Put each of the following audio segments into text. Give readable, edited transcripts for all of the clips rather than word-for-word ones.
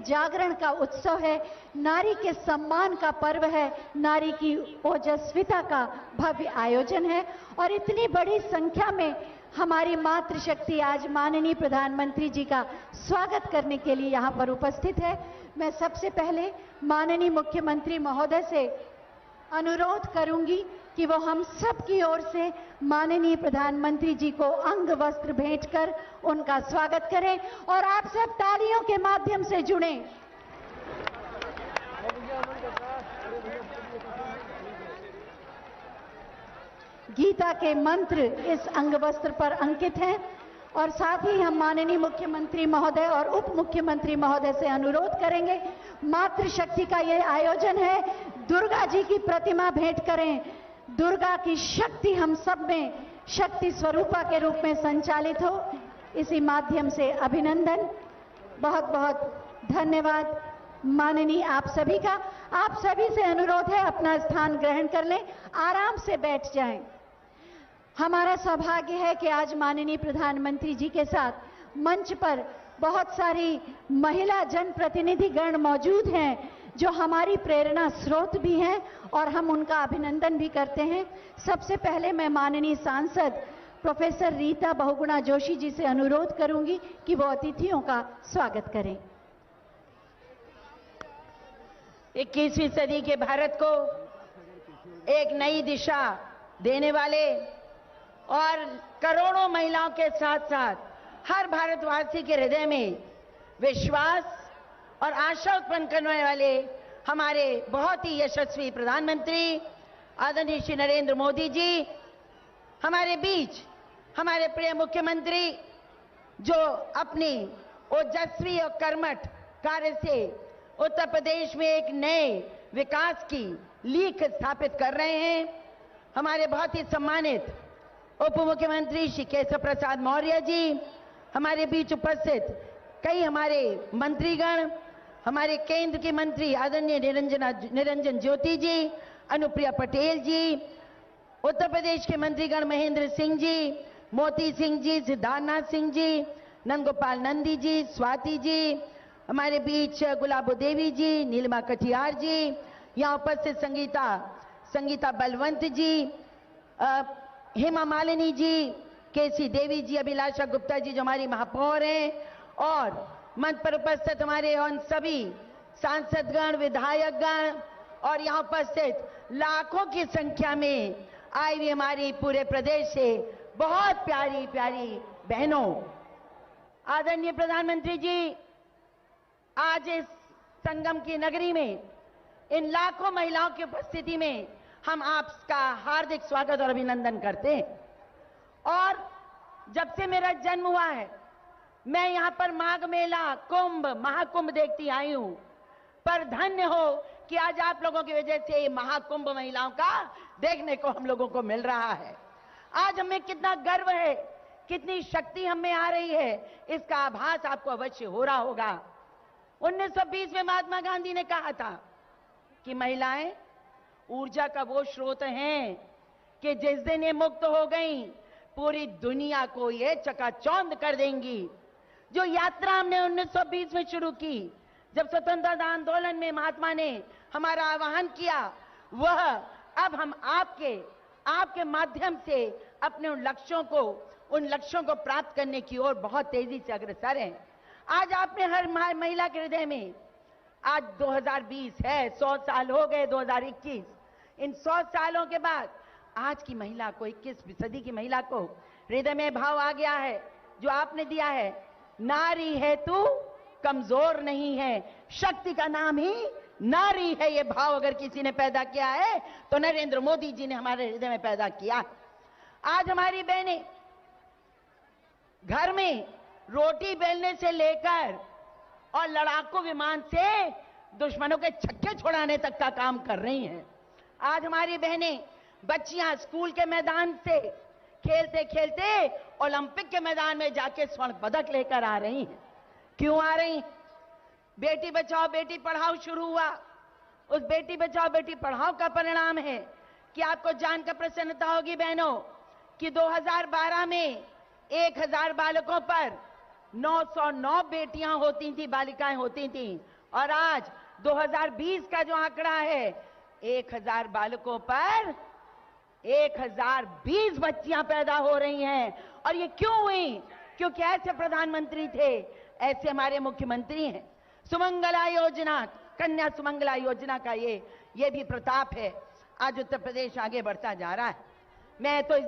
जागरण का उत्सव है, नारी के सम्मान का पर्व है, नारी की ओजस्विता का भव्य आयोजन है। और इतनी बड़ी संख्या में हमारी मातृशक्ति आज माननीय प्रधानमंत्री जी का स्वागत करने के लिए यहाँ पर उपस्थित है। मैं सबसे पहले माननीय मुख्यमंत्री महोदय से अनुरोध करूंगी कि वो हम सब की ओर से माननीय प्रधानमंत्री जी को अंग वस्त्र भेंट कर उनका स्वागत करें और आप सब तालियों के माध्यम से जुड़ें। गीता के मंत्र इस अंग वस्त्र पर अंकित हैं और साथ ही हम माननीय मुख्यमंत्री महोदय और उप मुख्यमंत्री महोदय से अनुरोध करेंगे, मातृशक्ति का ये आयोजन है, दुर्गा जी की प्रतिमा भेंट करें। दुर्गा की शक्ति हम सब में शक्ति स्वरूपा के रूप में संचालित हो, इसी माध्यम से अभिनंदन। बहुत बहुत धन्यवाद माननीय आप सभी का। आप सभी से अनुरोध है अपना स्थान ग्रहण कर लें, आराम से बैठ जाएं। हमारा सौभाग्य है कि आज माननीय प्रधानमंत्री जी के साथ मंच पर बहुत सारी महिला जनप्रतिनिधि गण मौजूद हैं जो हमारी प्रेरणा स्रोत भी हैं और हम उनका अभिनंदन भी करते हैं। सबसे पहले मैं माननीय सांसद प्रोफेसर रीता बहुगुणा जोशी जी से अनुरोध करूंगी कि वो अतिथियों का स्वागत करें। 21वीं सदी के भारत को एक नई दिशा देने वाले और करोड़ों महिलाओं के साथ साथ हर भारतवासी के हृदय में विश्वास और आशा उत्पन्न करने वाले हमारे बहुत ही यशस्वी प्रधानमंत्री आदरणीय श्री नरेंद्र मोदी जी हमारे बीच, हमारे प्रिय मुख्यमंत्री जो अपनी ओजस्वी और कर्मठ कार्य से उत्तर प्रदेश में एक नए विकास की लीक स्थापित कर रहे हैं। हमारे बहुत ही सम्मानित उप मुख्यमंत्री श्री केशव प्रसाद मौर्य जी, हमारे बीच उपस्थित कई हमारे मंत्रीगण, हमारे केंद्र के मंत्री आदरणीय निरंजन ज्योति जी, अनुप्रिया पटेल जी, उत्तर प्रदेश के मंत्रीगण महेंद्र सिंह जी, मोती सिंह जी, सिद्धार्थनाथ सिंह जी, नंदगोपाल नंदी जी, स्वाति जी, हमारे बीच गुलाबो देवी जी, नीलिमा कटियार जी, यहाँ उपस्थित संगीता बलवंत जी, हेमा मालिनी जी, केसी देवी जी, अभिलाषा गुप्ता जी जो हमारी महापौर हैं, और मंच पर उपस्थित हमारे उन सभी सांसदगण, विधायकगण और यहाँ उपस्थित लाखों की संख्या में आई हुई हमारी पूरे प्रदेश से बहुत प्यारी प्यारी बहनों। आदरणीय प्रधानमंत्री जी, आज इस संगम की नगरी में इन लाखों महिलाओं की उपस्थिति में हम आपका हार्दिक स्वागत और अभिनंदन करते हैं। और जब से मेरा जन्म हुआ है मैं यहाँ पर माघ मेला, कुंभ, महाकुंभ देखती आई हूं, पर धन्य हो कि आज आप लोगों की वजह से ये महाकुंभ महिलाओं का देखने को हम लोगों को मिल रहा है। आज हमें कितना गर्व है, कितनी शक्ति हमें आ रही है, इसका आभास आपको अवश्य हो रहा होगा। 1920 में महात्मा गांधी ने कहा था कि महिलाएं ऊर्जा का वो स्रोत हैं कि जिस दिन ये मुक्त हो गई पूरी दुनिया को ये चकाचौंध कर देंगी। जो यात्रा हमने 1920 में शुरू की, जब स्वतंत्रता आंदोलन में महात्मा ने हमारा आह्वान किया, वह अब हम आपके माध्यम से अपने उन लक्ष्यों को प्राप्त करने की ओर बहुत तेजी से अग्रसर हैं। आज आपने हर महिला के हृदय में, आज 2020 है, 100 साल हो गए 2021, इन 100 सालों के बाद आज की महिला को, 21वीं सदी की महिला को हृदय में भाव आ गया है जो आपने दिया है, नारी है तू कमजोर नहीं है, शक्ति का नाम ही नारी है। ये भाव अगर किसी ने पैदा किया है तो नरेंद्र मोदी जी ने हमारे हृदय में पैदा किया। आज हमारी बहनें घर में रोटी बेलने से लेकर और लड़ाकू विमान से दुश्मनों के छक्के छुड़ाने तक का काम कर रही हैं। आज हमारी बहनें, बच्चियां स्कूल के मैदान से खेलते खेलते ओलंपिक के मैदान में जाके स्वर्ण पदक लेकर आ रही हैं। क्यों आ रही? बेटी बचाओ बेटी पढ़ाओ शुरू हुआ। उस बेटी बचाओ बेटी पढ़ाओ का परिणाम है कि आपको जानकर प्रसन्नता होगी बहनों कि 2012 में 1000 बालकों पर 909 बेटियां होती थी, बालिकाएं होती थी, और आज 2020 का जो आंकड़ा है 1000 बालकों पर 1020 बच्चियां पैदा हो रही हैं। और ये क्यों हुई? क्योंकि ऐसे प्रधानमंत्री थे, ऐसे हमारे मुख्यमंत्री हैं। सुमंगला योजना, कन्या सुमंगला योजना का ये भी प्रताप है। आज उत्तर प्रदेश आगे बढ़ता जा रहा है। मैं तो इस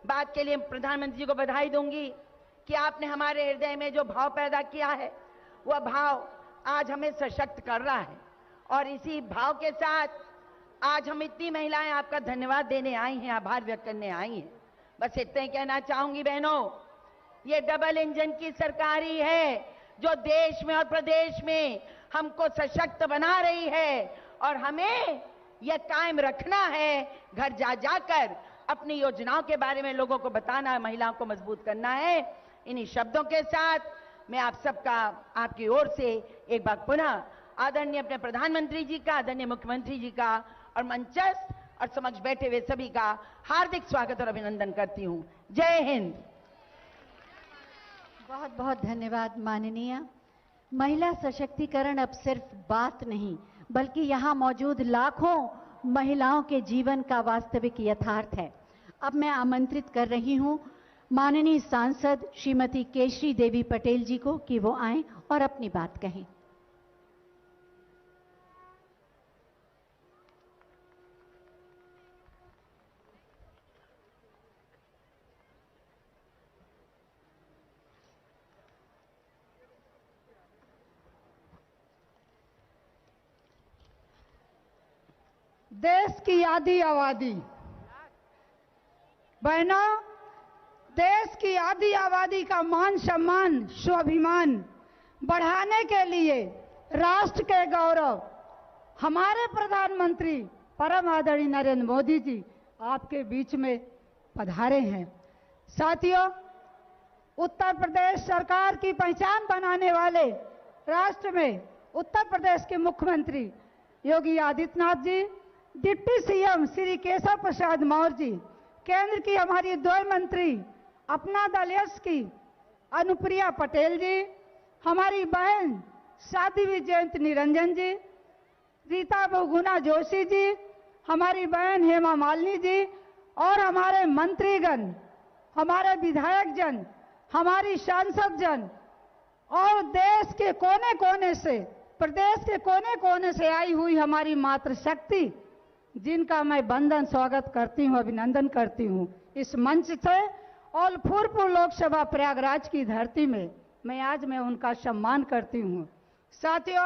बात के लिए प्रधानमंत्री जी को बधाई दूंगी कि आपने हमारे हृदय में जो भाव पैदा किया है, वह भाव आज हमें सशक्त कर रहा है। और इसी भाव के साथ आज हम इतनी महिलाएं आपका धन्यवाद देने आई हैं, आभार व्यक्त करने आई हैं। बस इतना ही कहना चाहूंगी बहनों, ये डबल इंजन की सरकार ही है जो देश में और प्रदेश में हमको सशक्त बना रही है। और हमें यह कायम रखना है, घर जा जाकर अपनी योजनाओं के बारे में लोगों को बताना है, महिलाओं को मजबूत करना है। इन्हीं शब्दों के साथ मैं आप सबका, आपकी ओर से एक बार पुनः आदरणीय अपने प्रधानमंत्री जी का, आदरणीय मुख्यमंत्री जी का और मंचस्थ और समक्ष बैठे हुए सभी का हार्दिक स्वागत और अभिनंदन करती हूं। जय हिंद। बहुत बहुत धन्यवाद माननीय। महिला सशक्तिकरण अब सिर्फ बात नहीं, बल्कि यहाँ मौजूद लाखों महिलाओं के जीवन का वास्तविक यथार्थ है। अब मैं आमंत्रित कर रही हूँ माननीय सांसद श्रीमती केशरी देवी पटेल जी को कि वो आएं और अपनी बात कहें। देश की आधी आबादी, बहनों, देश की आधी आबादी का मान सम्मान, स्वाभिमान बढ़ाने के लिए राष्ट्र के गौरव हमारे प्रधानमंत्री परम आदरणीय नरेंद्र मोदी जी आपके बीच में पधारे हैं। साथियों, उत्तर प्रदेश सरकार की पहचान बनाने वाले राष्ट्र में उत्तर प्रदेश के मुख्यमंत्री योगी आदित्यनाथ जी, डिप्टी सीएम श्री केशव प्रसाद मौर्य जी, केंद्र की हमारी दो मंत्री अपना दल यश की अनुप्रिया पटेल जी, हमारी बहन साध्वी जयंत निरंजन जी, रीता बहुगुणा जोशी जी, हमारी बहन हेमा मालिनी जी और हमारे मंत्रीगण, हमारे विधायक जन, हमारी सांसद जन और देश के कोने कोने से, प्रदेश के कोने कोने से आई हुई हमारी मातृशक्ति, जिनका मैं बंदन स्वागत करती हूँ, अभिनंदन करती हूँ। इस मंच से और फूलपुर लोकसभा प्रयागराज की धरती में मैं उनका सम्मान करती हूँ। साथियों,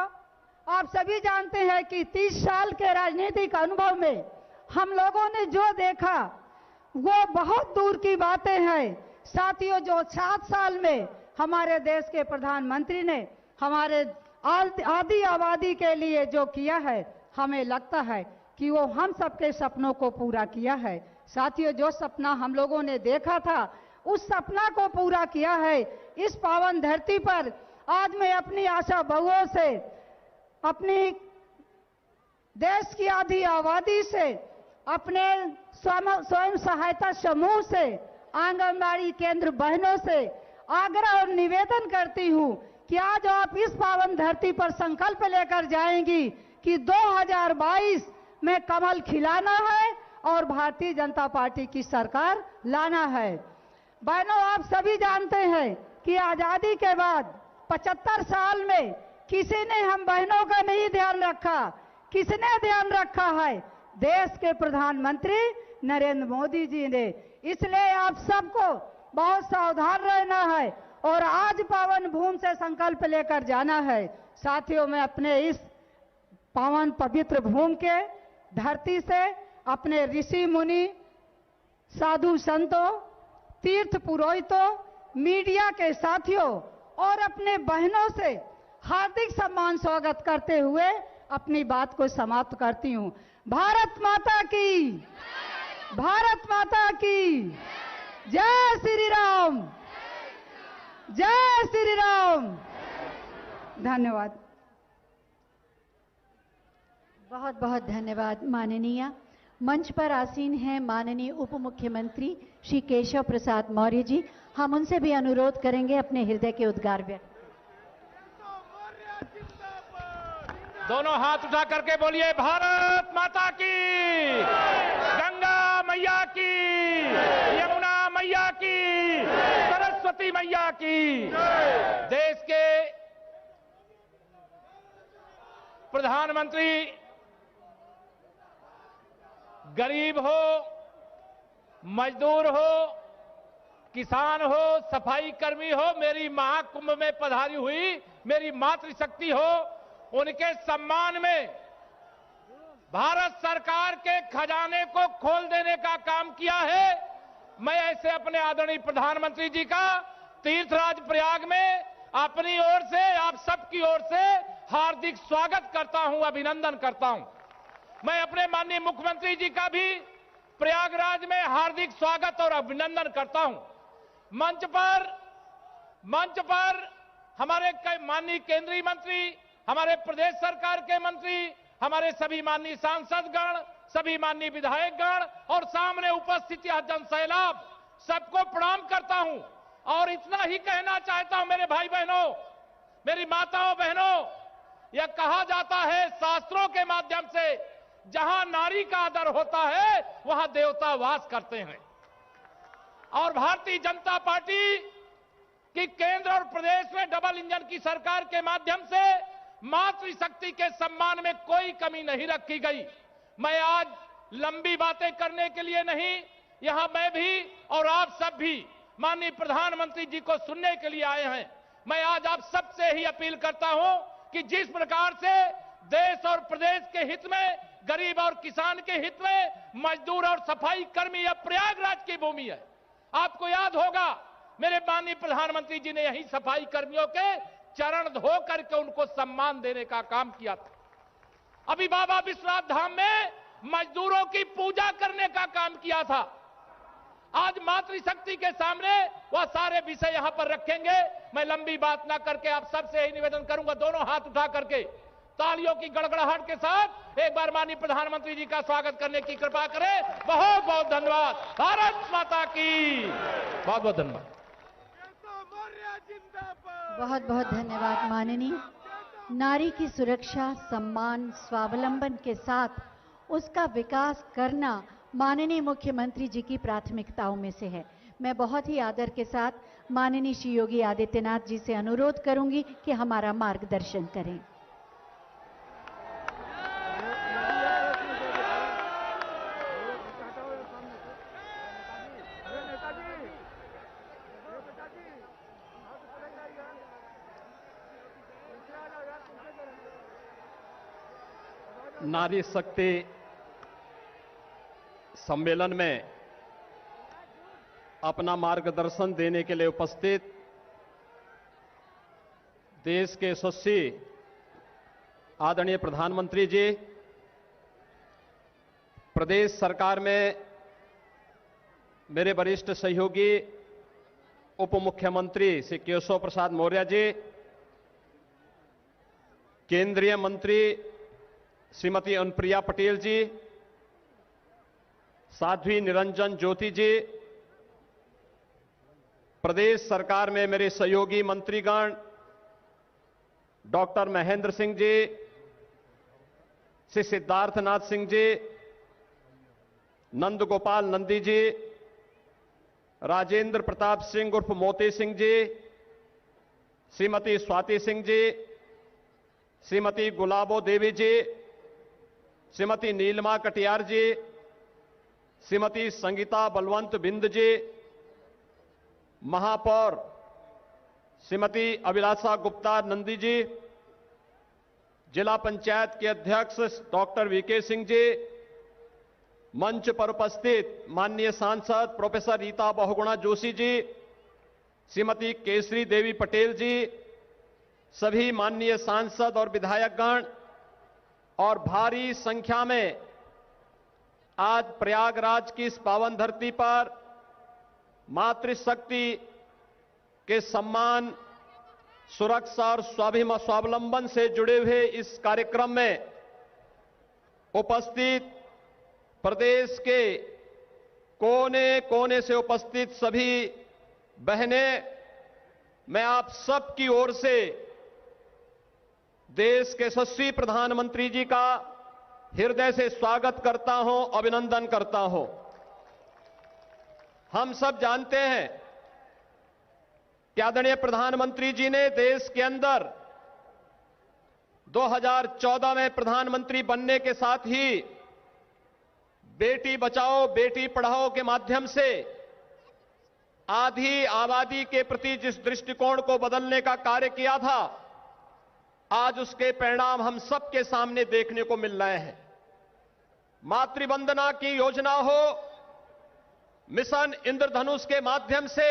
आप सभी जानते हैं कि 30 साल के राजनीतिक अनुभव में हम लोगों ने जो देखा वो बहुत दूर की बातें हैं। साथियों, जो 7 साल में हमारे देश के प्रधानमंत्री ने हमारे आधी आबादी के लिए जो किया है, हमें लगता है कि वो हम सबके सपनों को पूरा किया है। साथियों, जो सपना हम लोगों ने देखा था, उस सपना को पूरा किया है। इस पावन धरती पर आज मैं अपनी आशा बहुओं से, अपनी देश की आधी आबादी से, अपने स्वयं सहायता समूह से, आंगनबाड़ी केंद्र बहनों से आग्रह और निवेदन करती हूँ कि आज आप इस पावन धरती पर संकल्प लेकर जाएंगी कि 2022 में कमल खिलाना है और भारतीय जनता पार्टी की सरकार लाना है। बहनों, आप सभी जानते हैं कि आजादी के बाद 75 साल में किसी ने हम बहनों का नहीं ध्यान रखा। किसने ध्यान रखा है? देश के प्रधानमंत्री नरेंद्र मोदी जी ने। इसलिए आप सबको बहुत सावधान रहना है और आज पावन भूमि से संकल्प लेकर जाना है। साथियों, मैं अपने इस पावन पवित्र भूमि के धरती से अपने ऋषि मुनि, साधु संतों, तीर्थ पुरोहितों, मीडिया के साथियों और अपने बहनों से हार्दिक सम्मान स्वागत करते हुए अपनी बात को समाप्त करती हूं। भारत माता की, भारत माता की जय श्री राम, जय श्री राम। धन्यवाद। बहुत बहुत धन्यवाद माननीय। मंच पर आसीन हैं माननीय उप मुख्यमंत्री श्री केशव प्रसाद मौर्य जी। हम उनसे भी अनुरोध करेंगे अपने हृदय के उद्गार व्यक्त। दोनों हाथ उठा करके बोलिए भारत माता की, गंगा मैया की, यमुना मैया की, सरस्वती मैया की। देश के प्रधानमंत्री गरीब हो, मजदूर हो, किसान हो, सफाई कर्मी हो, मेरी महाकुंभ में पधारी हुई मेरी मातृशक्ति हो, उनके सम्मान में भारत सरकार के खजाने को खोल देने का काम किया है। मैं ऐसे अपने आदरणीय प्रधानमंत्री जी का तीर्थराज प्रयाग में अपनी ओर से, आप सबकी ओर से हार्दिक स्वागत करता हूं, अभिनंदन करता हूं। मैं अपने माननीय मुख्यमंत्री जी का भी प्रयागराज में हार्दिक स्वागत और अभिनंदन करता हूं। मंच पर हमारे माननीय केंद्रीय मंत्री, हमारे प्रदेश सरकार के मंत्री, हमारे सभी माननीय सांसदगण, सभी माननीय विधायकगण और सामने उपस्थित यह जनसैलाब, सबको प्रणाम करता हूं। और इतना ही कहना चाहता हूं मेरे भाई बहनों, मेरी माताओं बहनों, यह कहा जाता है शास्त्रों के माध्यम से, जहां नारी का आदर होता है वहां देवता वास करते हैं। और भारतीय जनता पार्टी की केंद्र और प्रदेश में डबल इंजन की सरकार के माध्यम से मातृशक्ति के सम्मान में कोई कमी नहीं रखी गई। मैं आज लंबी बातें करने के लिए नहीं, यहां मैं भी और आप सब भी माननीय प्रधानमंत्री जी को सुनने के लिए आए हैं। मैं आज आप सबसे ही अपील करता हूं कि जिस प्रकार से देश और प्रदेश के हित में, गरीब और किसान के हित में, मजदूर और सफाई कर्मी यह प्रयागराज की भूमि है। आपको याद होगा मेरे माननीय प्रधानमंत्री जी ने यही सफाई कर्मियों के चरण धो करके उनको सम्मान देने का काम किया था। अभी बाबा विश्वनाथ धाम में मजदूरों की पूजा करने का काम किया था। आज मातृशक्ति के सामने वह सारे विषय यहां पर रखेंगे। मैं लंबी बात ना करके आप सबसे ही निवेदन करूंगा, दोनों हाथ उठा करके तालियों की गड़गड़ाहट के साथ एक बार माननीय प्रधानमंत्री जी का स्वागत करने की कृपा करें। बहुत बहुत धन्यवाद। भारत माता की बहुत बहुत धन्यवाद। बहुत बहुत धन्यवाद माननीय। नारी की सुरक्षा, सम्मान, स्वावलंबन के साथ उसका विकास करना माननीय मुख्यमंत्री जी की प्राथमिकताओं में से है। मैं बहुत ही आदर के साथ माननीय श्री योगी आदित्यनाथ जी से अनुरोध करूंगी कि हमारा मार्गदर्शन करें। नारी शक्ति सम्मेलन में अपना मार्गदर्शन देने के लिए उपस्थित देश के यशस्वी आदरणीय प्रधानमंत्री जी, प्रदेश सरकार में मेरे वरिष्ठ सहयोगी उप मुख्यमंत्री श्री केशव प्रसाद मौर्य जी, केंद्रीय मंत्री श्रीमती अनुप्रिया पटेल जी, साध्वी निरंजन ज्योति जी, प्रदेश सरकार में मेरे सहयोगी मंत्रीगण डॉक्टर महेंद्र सिंह जी, श्री सिद्धार्थनाथ सिंह जी, नंद गोपाल नंदी जी, राजेंद्र प्रताप सिंह उर्फ मोती सिंह जी, श्रीमती स्वाति सिंह जी, श्रीमती गुलाबो देवी जी, श्रीमती नीलमा कटियार जी, श्रीमती संगीता बलवंत बिंद जी, महापौर श्रीमती अभिलाषा गुप्ता नंदी जी, जिला पंचायत के अध्यक्ष डॉक्टर वीके सिंह जी, मंच पर उपस्थित माननीय सांसद प्रोफेसर रीता बहुगुणा जोशी जी, श्रीमती केसरी देवी पटेल जी, सभी माननीय सांसद और विधायकगण और भारी संख्या में आज प्रयागराज की इस पावन धरती पर मातृशक्ति के सम्मान, सुरक्षा और स्वावलंबन से जुड़े हुए इस कार्यक्रम में उपस्थित प्रदेश के कोने कोने से उपस्थित सभी बहनें, मैं आप सब की ओर से देश के यशस्वी प्रधानमंत्री जी का हृदय से स्वागत करता हूं, अभिनंदन करता हूं। हम सब जानते हैं कि आदरणीय प्रधानमंत्री जी ने देश के अंदर 2014 में प्रधानमंत्री बनने के साथ ही बेटी बचाओ बेटी पढ़ाओ के माध्यम से आधी आबादी के प्रति जिस दृष्टिकोण को बदलने का कार्य किया था, आज उसके परिणाम हम सबके सामने देखने को मिल रहे हैं। मातृवंदना की योजना हो, मिशन इंद्रधनुष के माध्यम से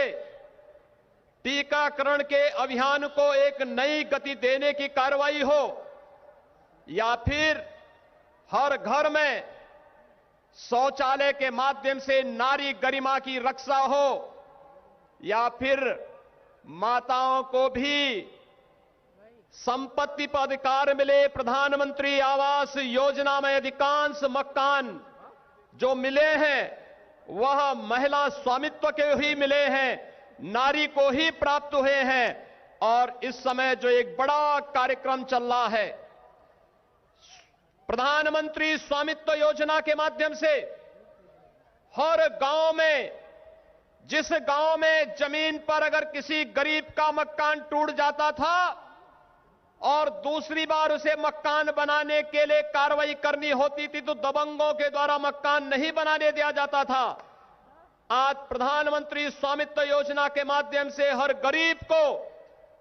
टीकाकरण के अभियान को एक नई गति देने की कार्रवाई हो, या फिर हर घर में शौचालय के माध्यम से नारी गरिमा की रक्षा हो, या फिर माताओं को भी संपत्ति पर अधिकार मिले। प्रधानमंत्री आवास योजना में अधिकांश मकान जो मिले हैं वह महिला स्वामित्व के ही मिले हैं, नारी को ही प्राप्त हुए हैं। और इस समय जो एक बड़ा कार्यक्रम चल रहा है, प्रधानमंत्री स्वामित्व योजना के माध्यम से हर गांव में, जिस गांव में जमीन पर अगर किसी गरीब का मकान टूट जाता था और दूसरी बार उसे मकान बनाने के लिए कार्रवाई करनी होती थी तो दबंगों के द्वारा मकान नहीं बनाने दिया जाता था। आज प्रधानमंत्री स्वामित्व योजना के माध्यम से हर गरीब को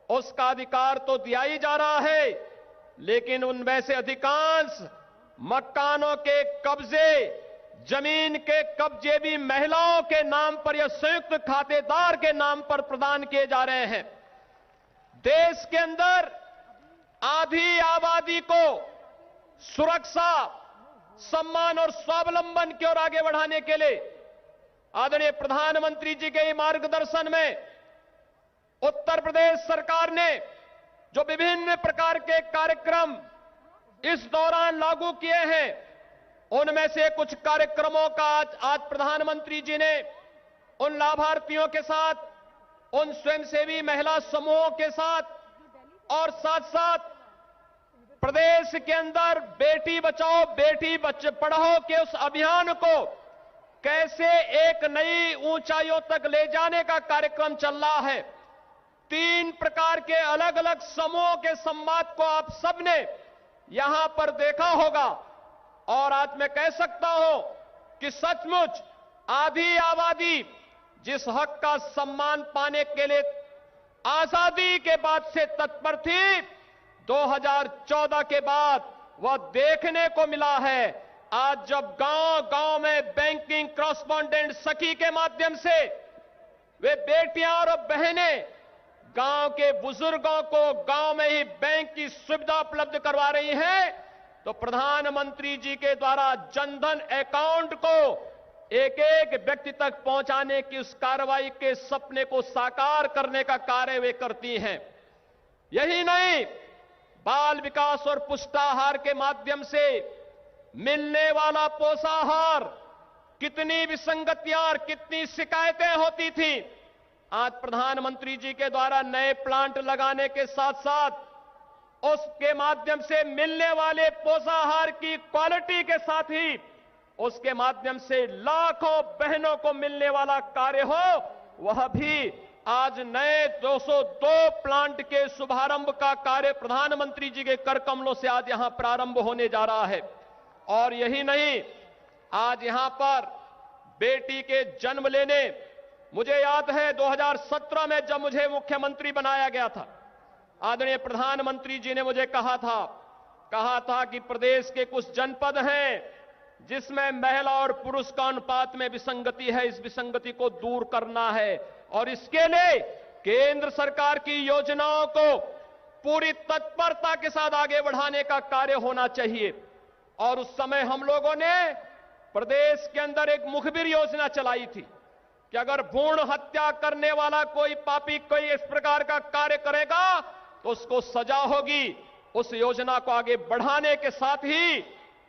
उसका अधिकार तो दिया ही जा रहा है, लेकिन उनमें से अधिकांश मकानों के कब्जे, जमीन के कब्जे भी महिलाओं के नाम पर या संयुक्त खातेदार के नाम पर प्रदान किए जा रहे हैं। देश के अंदर आधी आबादी को सुरक्षा, सम्मान और स्वावलंबन की ओर आगे बढ़ाने के लिए आदरणीय प्रधानमंत्री जी के मार्गदर्शन में उत्तर प्रदेश सरकार ने जो विभिन्न प्रकार के कार्यक्रम इस दौरान लागू किए हैं, उनमें से कुछ कार्यक्रमों का आज प्रधानमंत्री जी ने उन लाभार्थियों के साथ, उन स्वयंसेवी महिला समूहों के साथ और साथ साथ प्रदेश के अंदर बेटी बचाओ बेटी पढ़ाओ के उस अभियान को कैसे एक नई ऊंचाइयों तक ले जाने का कार्यक्रम चल रहा है। 3 प्रकार के अलग अलग समूहों के संवाद को आप सबने यहां पर देखा होगा, और आज मैं कह सकता हूं कि सचमुच आधी आबादी जिस हक का सम्मान पाने के लिए आजादी के बाद से तत्पर थी, 2014 के बाद वह देखने को मिला है। आज जब गांव-गांव में बैंकिंग कॉरेस्पॉन्डेंट सखी के माध्यम से वे बेटियां और बहनें गांव के बुजुर्गों को गांव में ही बैंक की सुविधा उपलब्ध करवा रही हैं, तो प्रधानमंत्री जी के द्वारा जनधन अकाउंट को एक एक व्यक्ति तक पहुंचाने की उस कार्रवाई के सपने को साकार करने का कार्य वे करती हैं। यही नहीं, बाल विकास और पुष्टाहार के माध्यम से मिलने वाला पोषाहार, कितनी विसंगतियां और कितनी शिकायतें होती थी, आज प्रधानमंत्री जी के द्वारा नए प्लांट लगाने के साथ साथ उसके माध्यम से मिलने वाले पोषाहार की क्वालिटी के साथ ही उसके माध्यम से लाखों बहनों को मिलने वाला कार्य हो, वह भी आज नए 202 प्लांट के शुभारंभ का कार्य प्रधानमंत्री जी के कर कमलों से आज यहां प्रारंभ होने जा रहा है। और यही नहीं, आज यहां पर बेटी के जन्म लेने, मुझे याद है 2017 में जब मुझे मुख्यमंत्री बनाया गया था, आदरणीय प्रधानमंत्री जी ने मुझे कहा था कि प्रदेश के कुछ जनपद हैं जिसमें महिला और पुरुष का अनुपात में विसंगति है, इस विसंगति को दूर करना है और इसके लिए केंद्र सरकार की योजनाओं को पूरी तत्परता के साथ आगे बढ़ाने का कार्य होना चाहिए। और उस समय हम लोगों ने प्रदेश के अंदर एक मुखबिर योजना चलाई थी कि अगर भ्रूण हत्या करने वाला कोई पापी कोई इस प्रकार का कार्य करेगा तो उसको सजा होगी। उस योजना को आगे बढ़ाने के साथ ही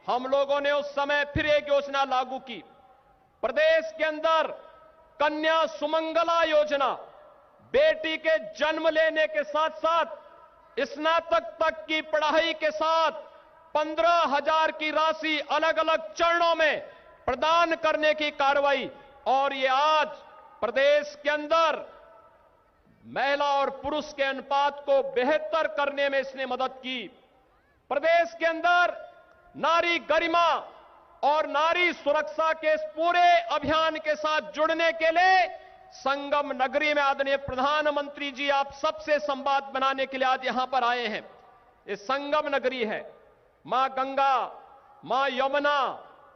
हम लोगों ने उस समय फिर एक योजना लागू की। प्रदेश के अंदर कन्या सुमंगला योजना, बेटी के जन्म लेने के साथ साथ स्नातक तक की पढ़ाई के साथ 15,000 की राशि अलग अलग चरणों में प्रदान करने की कार्रवाई, और ये आज प्रदेश के अंदर महिला और पुरुष के अनुपात को बेहतर करने में इसने मदद की। प्रदेश के अंदर नारी गरिमा और नारी सुरक्षा के इस पूरे अभियान के साथ जुड़ने के लिए संगम नगरी में आदरणीय प्रधानमंत्री जी आप सबसे संवाद बनाने के लिए आज यहां पर आए हैं। ये संगम नगरी है, मां गंगा, मां यमुना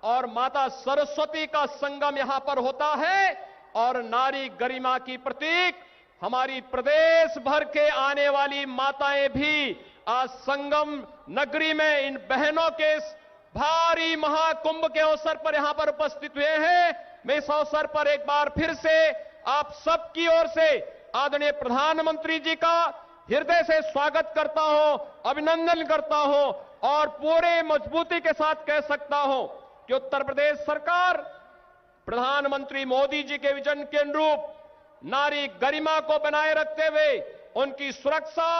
और माता सरस्वती का संगम यहां पर होता है, और नारी गरिमा की प्रतीक हमारी प्रदेश भर के आने वाली माताएं भी आज संगम नगरी में इन बहनों के इस भारी महाकुंभ के अवसर पर यहां पर उपस्थित हुए हैं। मैं इस अवसर पर एक बार फिर से आप सबकी ओर से आदरणीय प्रधानमंत्री जी का हृदय से स्वागत करता हूं, अभिनंदन करता हूं, और पूरे मजबूती के साथ कह सकता हूं कि उत्तर प्रदेश सरकार प्रधानमंत्री मोदी जी के विजन के अनुरूप नारी गरिमा को बनाए रखते हुए उनकी सुरक्षा,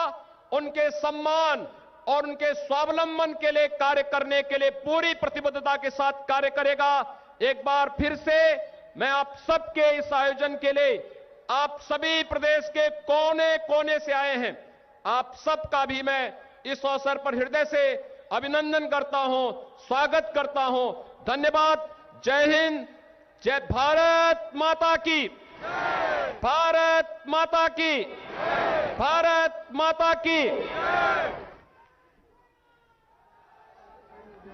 उनके सम्मान और उनके स्वावलंबन के लिए कार्य करने के लिए पूरी प्रतिबद्धता के साथ कार्य करेगा। एक बार फिर से मैं आप सबके इस आयोजन के लिए, आप सभी प्रदेश के कोने कोने से आए हैं, आप सबका भी मैं इस अवसर पर हृदय से अभिनंदन करता हूं, स्वागत करता हूं। धन्यवाद। जय हिंद, जय भारत माता की, भारत माता की, भारत माता की।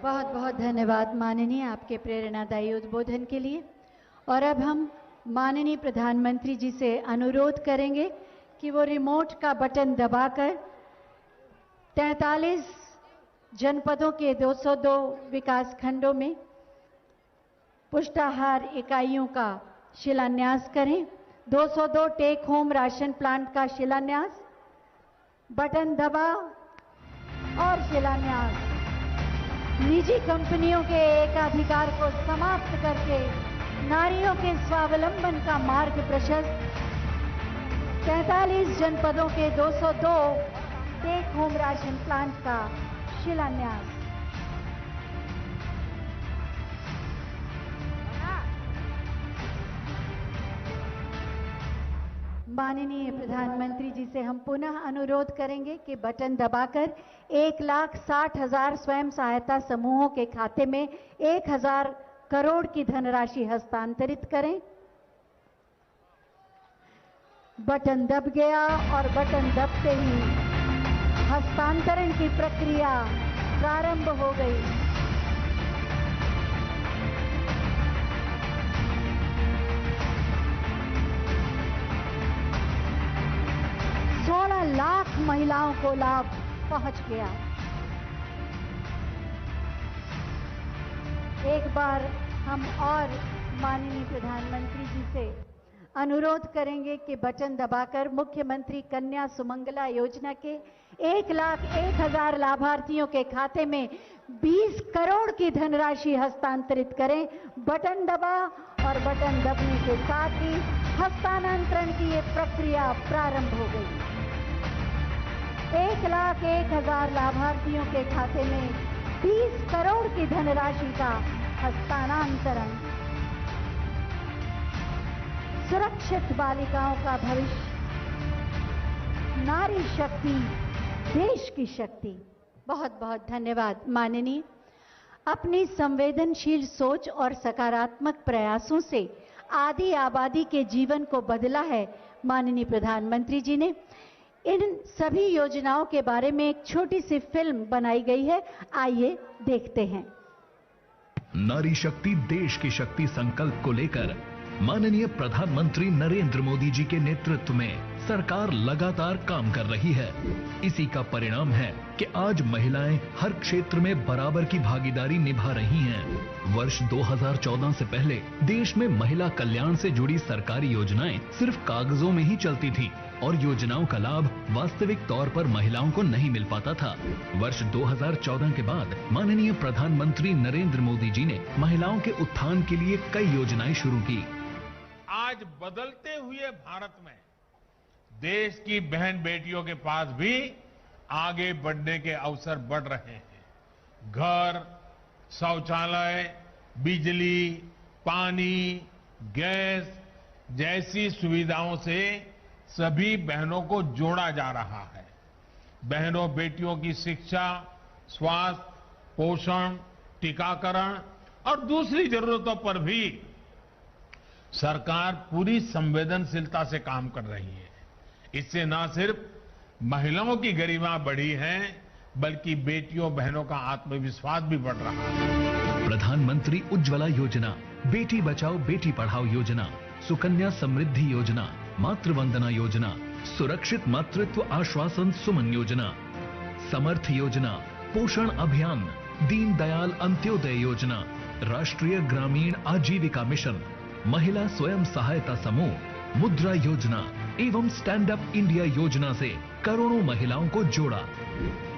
बहुत बहुत धन्यवाद माननीय आपके प्रेरणादायी उद्बोधन के लिए। और अब हम माननीय प्रधानमंत्री जी से अनुरोध करेंगे कि वो रिमोट का बटन दबाकर 43 जनपदों के 202 विकास खंडों में पुष्टाहार इकाइयों का शिलान्यास करें। 202 टेक होम राशन प्लांट का शिलान्यास, बटन दबा और शिलान्यास। निजी कंपनियों के एकाधिकार को समाप्त करके नारियों के स्वावलंबन का मार्ग प्रशस्त। 43 जनपदों के 202 टेक होम राशन प्लांट का शिलान्यास। माननीय प्रधानमंत्री जी से हम पुनः अनुरोध करेंगे कि बटन दबाकर 1,60,000 स्वयं सहायता समूहों के खाते में 1,000 करोड़ की धनराशि हस्तांतरित करें। बटन दब गया और बटन दबते ही हस्तांतरण की प्रक्रिया प्रारंभ हो गई। लाख महिलाओं को लाभ पहुंच गया। एक बार हम और माननीय प्रधानमंत्री जी से अनुरोध करेंगे कि बटन दबाकर मुख्यमंत्री कन्या सुमंगला योजना के 1,01,000 लाभार्थियों के खाते में 20 करोड़ की धनराशि हस्तांतरित करें। बटन दबा और बटन दबने के साथ ही हस्तांतरण की ये प्रक्रिया प्रारंभ हो गई। 1,01,000 लाभार्थियों के खाते में 20 करोड़ की धनराशि का हस्तांतरण। सुरक्षित बालिकाओं का भविष्य, नारी शक्ति, देश की शक्ति। बहुत बहुत धन्यवाद माननीय। अपनी संवेदनशील सोच और सकारात्मक प्रयासों से आदि आबादी के जीवन को बदला है माननीय प्रधानमंत्री जी ने। इन सभी योजनाओं के बारे में एक छोटी सी फिल्म बनाई गई है, आइए देखते हैं। नारी शक्ति देश की शक्ति संकल्प को लेकर माननीय प्रधानमंत्री नरेंद्र मोदी जी के नेतृत्व में सरकार लगातार काम कर रही है। इसी का परिणाम है कि आज महिलाएं हर क्षेत्र में बराबर की भागीदारी निभा रही हैं। वर्ष 2014 से पहले देश में महिला कल्याण से जुड़ी सरकारी योजनाएं सिर्फ कागजों में ही चलती थीं और योजनाओं का लाभ वास्तविक तौर पर महिलाओं को नहीं मिल पाता था। वर्ष 2014 के बाद माननीय प्रधानमंत्री नरेंद्र मोदी जी ने महिलाओं के उत्थान के लिए कई योजनाएं शुरू की। आज बदलते हुए भारत में देश की बहन बेटियों के पास भी आगे बढ़ने के अवसर बढ़ रहे हैं। घर, शौचालय, बिजली, पानी, गैस जैसी सुविधाओं से सभी बहनों को जोड़ा जा रहा है। बहनों बेटियों की शिक्षा, स्वास्थ्य, पोषण, टीकाकरण और दूसरी जरूरतों पर भी सरकार पूरी संवेदनशीलता से काम कर रही है। इससे न सिर्फ महिलाओं की गरिमा बढ़ी है, बल्कि बेटियों बहनों का आत्मविश्वास भी बढ़ रहा है। प्रधानमंत्री उज्ज्वला योजना, बेटी बचाओ बेटी पढ़ाओ योजना, सुकन्या समृद्धि योजना, मातृवंदना योजना, सुरक्षित मातृत्व आश्वासन सुमन योजना, समर्थ योजना, पोषण अभियान, दीनदयाल अंत्योदय योजना, राष्ट्रीय ग्रामीण आजीविका मिशन, महिला स्वयं सहायता समूह, मुद्रा योजना एवं स्टैंड अप इंडिया योजना से करोड़ों महिलाओं को जोड़ा।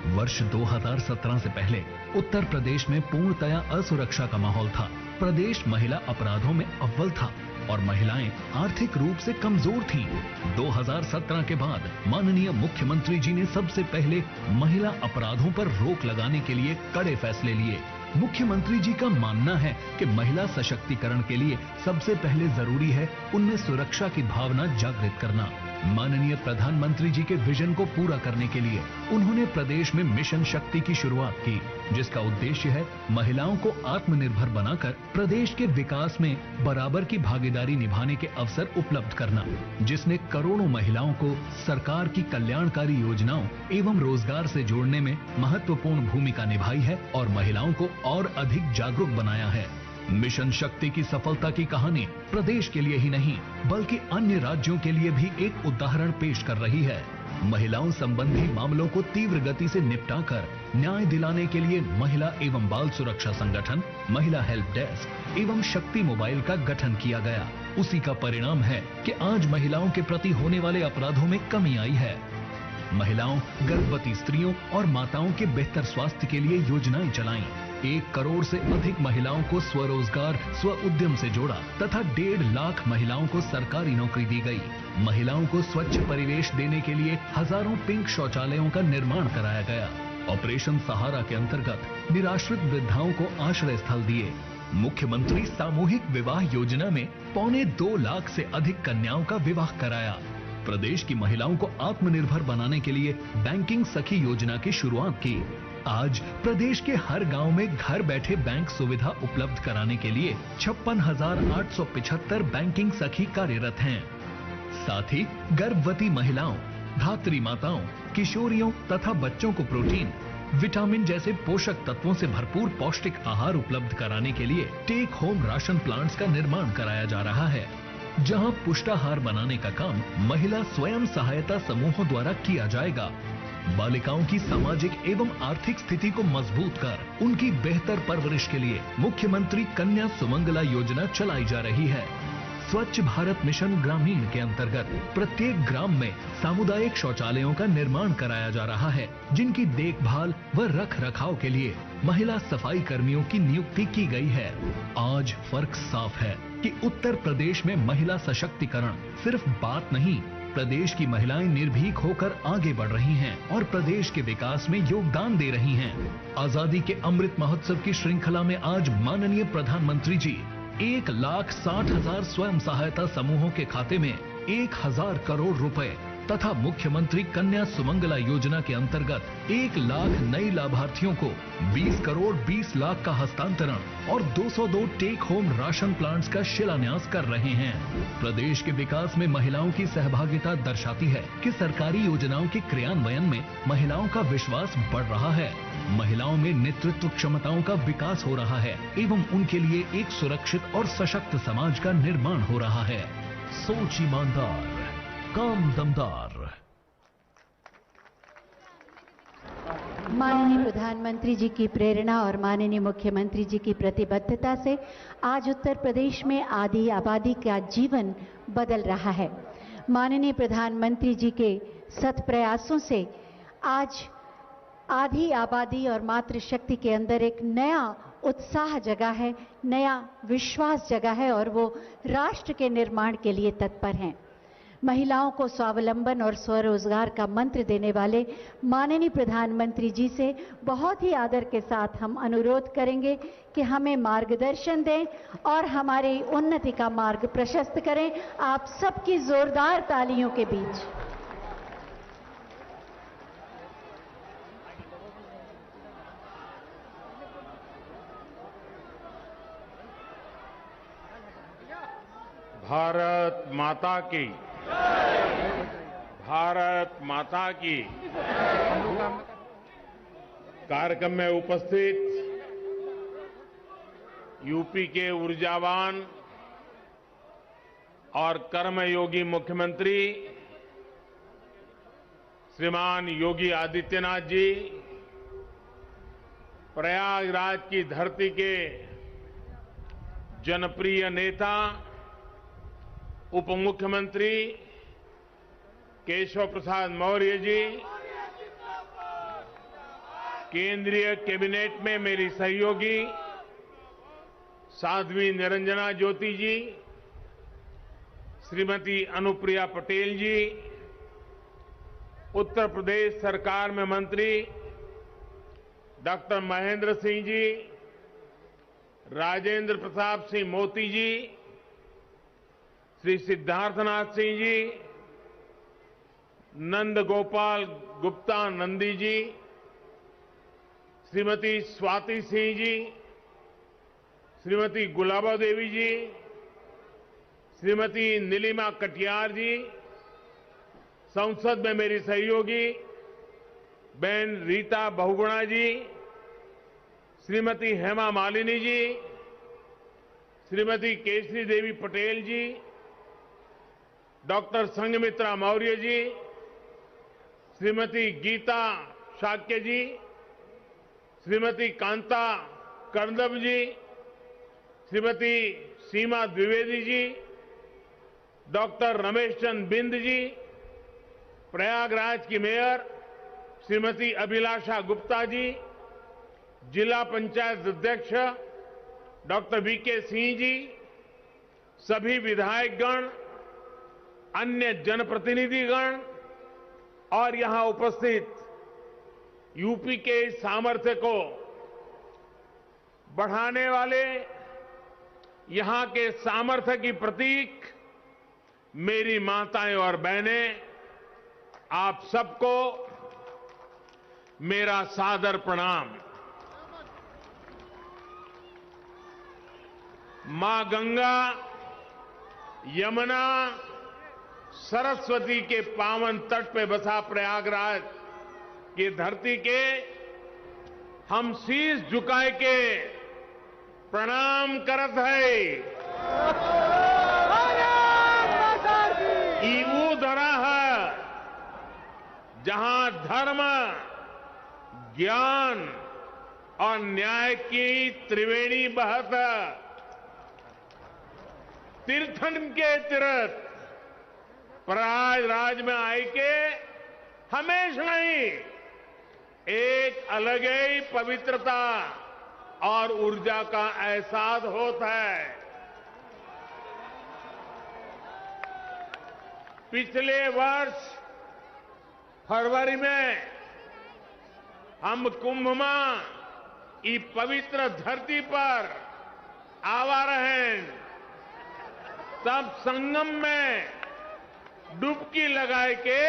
वर्ष 2017 से पहले उत्तर प्रदेश में पूर्णतया असुरक्षा का माहौल था। प्रदेश महिला अपराधों में अव्वल था और महिलाएं आर्थिक रूप से कमजोर थीं। 2017 के बाद माननीय मुख्यमंत्री जी ने सबसे पहले महिला अपराधों पर रोक लगाने के लिए कड़े फैसले लिए। मुख्यमंत्री जी का मानना है कि महिला सशक्तिकरण के लिए सबसे पहले जरूरी है उनमें सुरक्षा की भावना जागृत करना। माननीय प्रधानमंत्री जी के विजन को पूरा करने के लिए उन्होंने प्रदेश में मिशन शक्ति की शुरुआत की, जिसका उद्देश्य है महिलाओं को आत्मनिर्भर बनाकर प्रदेश के विकास में बराबर की भागीदारी निभाने के अवसर उपलब्ध करना, जिसने करोड़ों महिलाओं को सरकार की कल्याणकारी योजनाओं एवं रोजगार से जोड़ने में महत्वपूर्ण भूमिका निभाई है और महिलाओं को और अधिक जागरूक बनाया है। मिशन शक्ति की सफलता की कहानी प्रदेश के लिए ही नहीं बल्कि अन्य राज्यों के लिए भी एक उदाहरण पेश कर रही है। महिलाओं संबंधी मामलों को तीव्र गति से निपटाकर न्याय दिलाने के लिए महिला एवं बाल सुरक्षा संगठन, महिला हेल्प डेस्क एवं शक्ति मोबाइल का गठन किया गया। उसी का परिणाम है कि आज महिलाओं के प्रति होने वाले अपराधों में कमी आई है। महिलाओं, गर्भवती स्त्रियों और माताओं के बेहतर स्वास्थ्य के लिए योजनाएं चलाईं। 1 करोड़ से अधिक महिलाओं को स्वरोजगार, स्व उद्यम से जोड़ा तथा 1.5 लाख महिलाओं को सरकारी नौकरी दी गई। महिलाओं को स्वच्छ परिवेश देने के लिए हजारों पिंक शौचालयों का निर्माण कराया गया। ऑपरेशन सहारा के अंतर्गत निराश्रित वृद्धाओं को आश्रय स्थल दिए। मुख्यमंत्री सामूहिक विवाह योजना में 2.25 लाख से अधिक कन्याओं का विवाह कराया। प्रदेश की महिलाओं को आत्मनिर्भर बनाने के लिए बैंकिंग सखी योजना की शुरुआत की। आज प्रदेश के हर गांव में घर बैठे बैंक सुविधा उपलब्ध कराने के लिए 56,875 बैंकिंग सखी कार्यरत हैं। साथ ही गर्भवती महिलाओं, धात्री माताओं, किशोरियों तथा बच्चों को प्रोटीन, विटामिन जैसे पोषक तत्वों से भरपूर पौष्टिक आहार उपलब्ध कराने के लिए टेक होम राशन प्लांट्स का निर्माण कराया जा रहा है, जहां पुष्टाहार बनाने का काम महिला स्वयं सहायता समूहों द्वारा किया जाएगा। बालिकाओं की सामाजिक एवं आर्थिक स्थिति को मजबूत कर उनकी बेहतर परवरिश के लिए मुख्यमंत्री कन्या सुमंगला योजना चलाई जा रही है। स्वच्छ भारत मिशन ग्रामीण के अंतर्गत प्रत्येक ग्राम में सामुदायिक शौचालयों का निर्माण कराया जा रहा है, जिनकी देखभाल व रख रखाव के लिए महिला सफाई कर्मियों की नियुक्ति की गई है। आज फर्क साफ है कि उत्तर प्रदेश में महिला सशक्तिकरण सिर्फ बात नहीं, प्रदेश की महिलाएं निर्भीक होकर आगे बढ़ रही हैं और प्रदेश के विकास में योगदान दे रही हैं। आजादी के अमृत महोत्सव की श्रृंखला में आज माननीय प्रधानमंत्री जी 1,60,000 स्वयं सहायता समूहों के खाते में 1,000 करोड़ रुपए तथा मुख्यमंत्री कन्या सुमंगला योजना के अंतर्गत 1 लाख नए लाभार्थियों को 20 करोड़ 20 लाख का हस्तांतरण और 202 टेक होम राशन प्लांट्स का शिलान्यास कर रहे हैं। प्रदेश के विकास में महिलाओं की सहभागिता दर्शाती है कि सरकारी योजनाओं के क्रियान्वयन में महिलाओं का विश्वास बढ़ रहा है। महिलाओं में नेतृत्व क्षमताओं का विकास हो रहा है एवं उनके लिए एक सुरक्षित और सशक्त समाज का निर्माण हो रहा है। सोच ईमानदार, काम दमदार। माननीय प्रधानमंत्री जी की प्रेरणा और माननीय मुख्यमंत्री जी की प्रतिबद्धता से आज उत्तर प्रदेश में आधी आबादी का जीवन बदल रहा है। माननीय प्रधानमंत्री जी के सत प्रयासों से आज आधी आबादी और मातृशक्ति के अंदर एक नया उत्साह जगा है, नया विश्वास जगा है और वो राष्ट्र के निर्माण के लिए तत्पर हैं। महिलाओं को स्वावलंबन और स्वरोजगार का मंत्र देने वाले माननीय प्रधानमंत्री जी से बहुत ही आदर के साथ हम अनुरोध करेंगे कि हमें मार्गदर्शन दें और हमारी उन्नति का मार्ग प्रशस्त करें। आप सबकी जोरदार तालियों के बीच। भारत माता की, भारत माता की। कार्यक्रम में उपस्थित यूपी के ऊर्जावान और कर्मयोगी मुख्यमंत्री श्रीमान योगी आदित्यनाथ जी, प्रयागराज की धरती के जनप्रिय नेता उप मुख्यमंत्री केशव प्रसाद मौर्य जी, केंद्रीय कैबिनेट में मेरी सहयोगी साध्वी निरंजना ज्योति जी, श्रीमती अनुप्रिया पटेल जी, उत्तर प्रदेश सरकार में मंत्री डॉक्टर महेंद्र सिंह जी, राजेंद्र प्रताप सिंह मोती जी, श्री सिद्धार्थनाथ सिंह जी, नंद गोपाल गुप्ता नंदी जी, श्रीमती स्वाति सिंह जी, श्रीमती गुलाबा देवी जी, श्रीमती नीलिमा कटियार जी, संसद में मेरी सहयोगी बहन रीता बहुगुणा जी, श्रीमती हेमा मालिनी जी, श्रीमती केसरी देवी पटेल जी, डॉक्टर संघमित्रा मौर्य जी, श्रीमती गीता शाक्य जी, श्रीमती कांता कर्दम जी, श्रीमती सीमा द्विवेदी जी, डॉक्टर रमेश चंद बिंद जी, प्रयागराज की मेयर श्रीमती अभिलाषा गुप्ता जी, जिला पंचायत अध्यक्ष डॉक्टर वीके सिंह जी, सभी विधायकगण, अन्य जनप्रतिनिधिगण और यहां उपस्थित यूपी के सामर्थ्य को बढ़ाने वाले यहां के सामर्थ्य की प्रतीक मेरी माताएं और बहनें, आप सबको मेरा सादर प्रणाम। मां गंगा, यमुना, सरस्वती के पावन तट पे बसा प्रयागराज की धरती के हम शीश झुकाए के प्रणाम करत है। ई वो धरा है जहां धर्म, ज्ञान और न्याय की त्रिवेणी बहत। तीर्थन के तीर्थ प्रयागराज में आई के हमेशा ही एक अलग ही पवित्रता और ऊर्जा का एहसास होता है। पिछले वर्ष फरवरी में हम कुंभ में इस पवित्र धरती पर आवा रहे, तब संगम में डुबकी लगाए के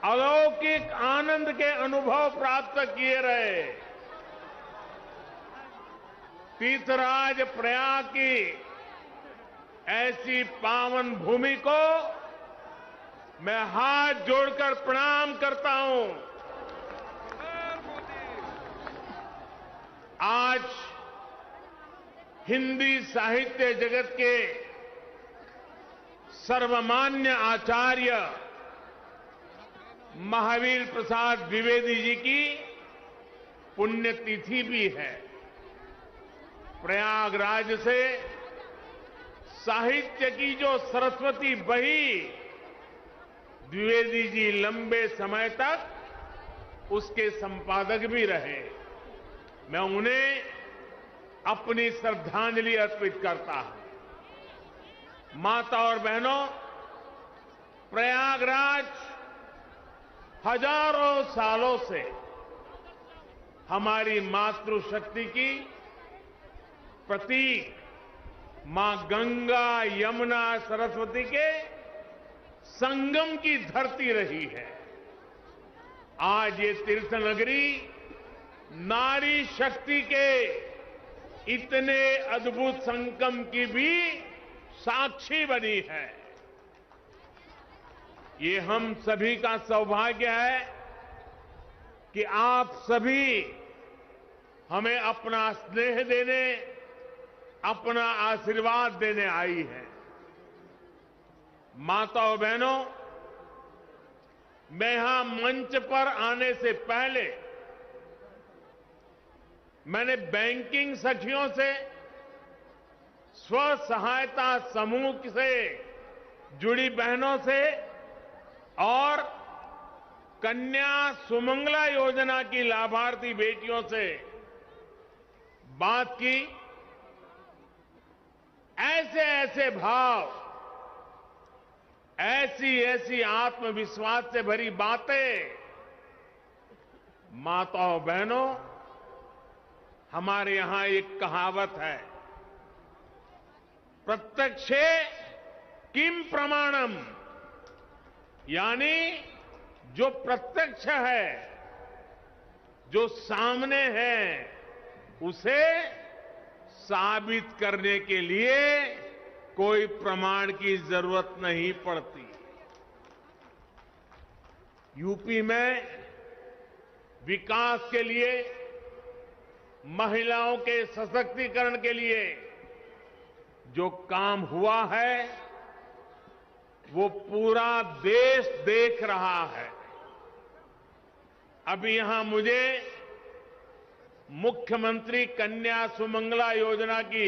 अलौकिक आनंद के अनुभव प्राप्त किए रहे। तीर्थराज प्रयाग की ऐसी पावन भूमि को मैं हाथ जोड़कर प्रणाम करता हूं। आज हिंदी साहित्य जगत के सर्वमान्य आचार्य महावीर प्रसाद द्विवेदी जी की पुण्यतिथि भी है। प्रयागराज से साहित्य की जो सरस्वती बही, द्विवेदी जी लंबे समय तक उसके संपादक भी रहे। मैं उन्हें अपनी श्रद्धांजलि अर्पित करता हूं। माता और बहनों, प्रयागराज हजारों सालों से हमारी मातृशक्ति की प्रतीक मां गंगा, यमुना, सरस्वती के संगम की धरती रही है। आज ये तीर्थ नगरी नारी शक्ति के इतने अद्भुत संगम की भी साक्षी बनी है। ये हम सभी का सौभाग्य है कि आप सभी हमें अपना स्नेह देने, अपना आशीर्वाद देने आई हैं। माताओं बहनों, मैं यहां मंच पर आने से पहले मैंने बैंकिंग सखियों से, स्व सहायता समूह से जुड़ी बहनों से और कन्या सुमंगला योजना की लाभार्थी बेटियों से बात की। ऐसे ऐसे भाव, ऐसी ऐसी आत्मविश्वास से भरी बातें, माताओं बहनों, हमारे यहां एक कहावत है, प्रत्यक्षे किम प्रमाणम, यानी जो प्रत्यक्ष है, जो सामने है, उसे साबित करने के लिए कोई प्रमाण की जरूरत नहीं पड़ती। यूपी में विकास के लिए, महिलाओं के सशक्तिकरण के लिए जो काम हुआ है वो पूरा देश देख रहा है। अभी यहां मुझे मुख्यमंत्री कन्या सुमंगला योजना की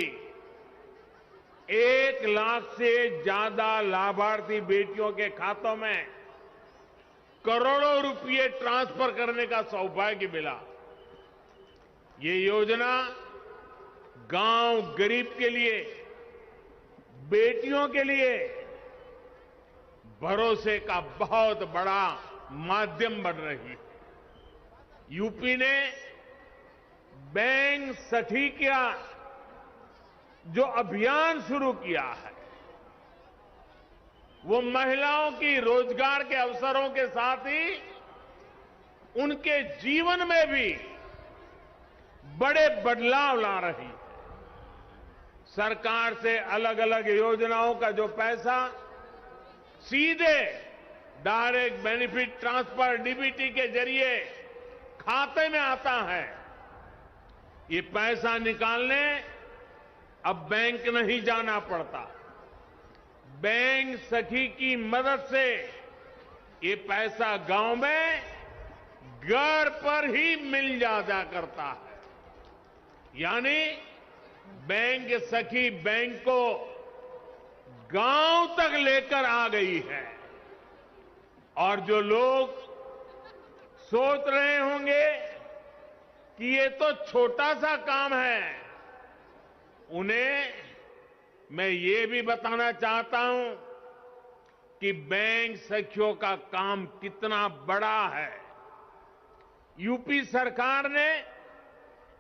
1 लाख से ज्यादा लाभार्थी बेटियों के खातों में करोड़ों रुपए ट्रांसफर करने का सौभाग्य मिला। ये योजना गांव गरीब के लिए, बेटियों के लिए भरोसे का बहुत बड़ा माध्यम बन रही है। यूपी ने बैंक सखी का जो अभियान शुरू किया है, वो महिलाओं की रोजगार के अवसरों के साथ ही उनके जीवन में भी बड़े बदलाव ला रही है। सरकार से अलग अलग योजनाओं का जो पैसा सीधे डायरेक्ट बेनिफिट ट्रांसफर डीबीटी के जरिए खाते में आता है, ये पैसा निकालने अब बैंक नहीं जाना पड़ता। बैंक सखी की मदद से ये पैसा गांव में घर पर ही मिल जाया करता है। यानी बैंक सखी बैंक को गांव तक लेकर आ गई है। और जो लोग सोच रहे होंगे कि ये तो छोटा सा काम है, उन्हें मैं ये भी बताना चाहता हूं कि बैंक सखियों का काम कितना बड़ा है। यूपी सरकार ने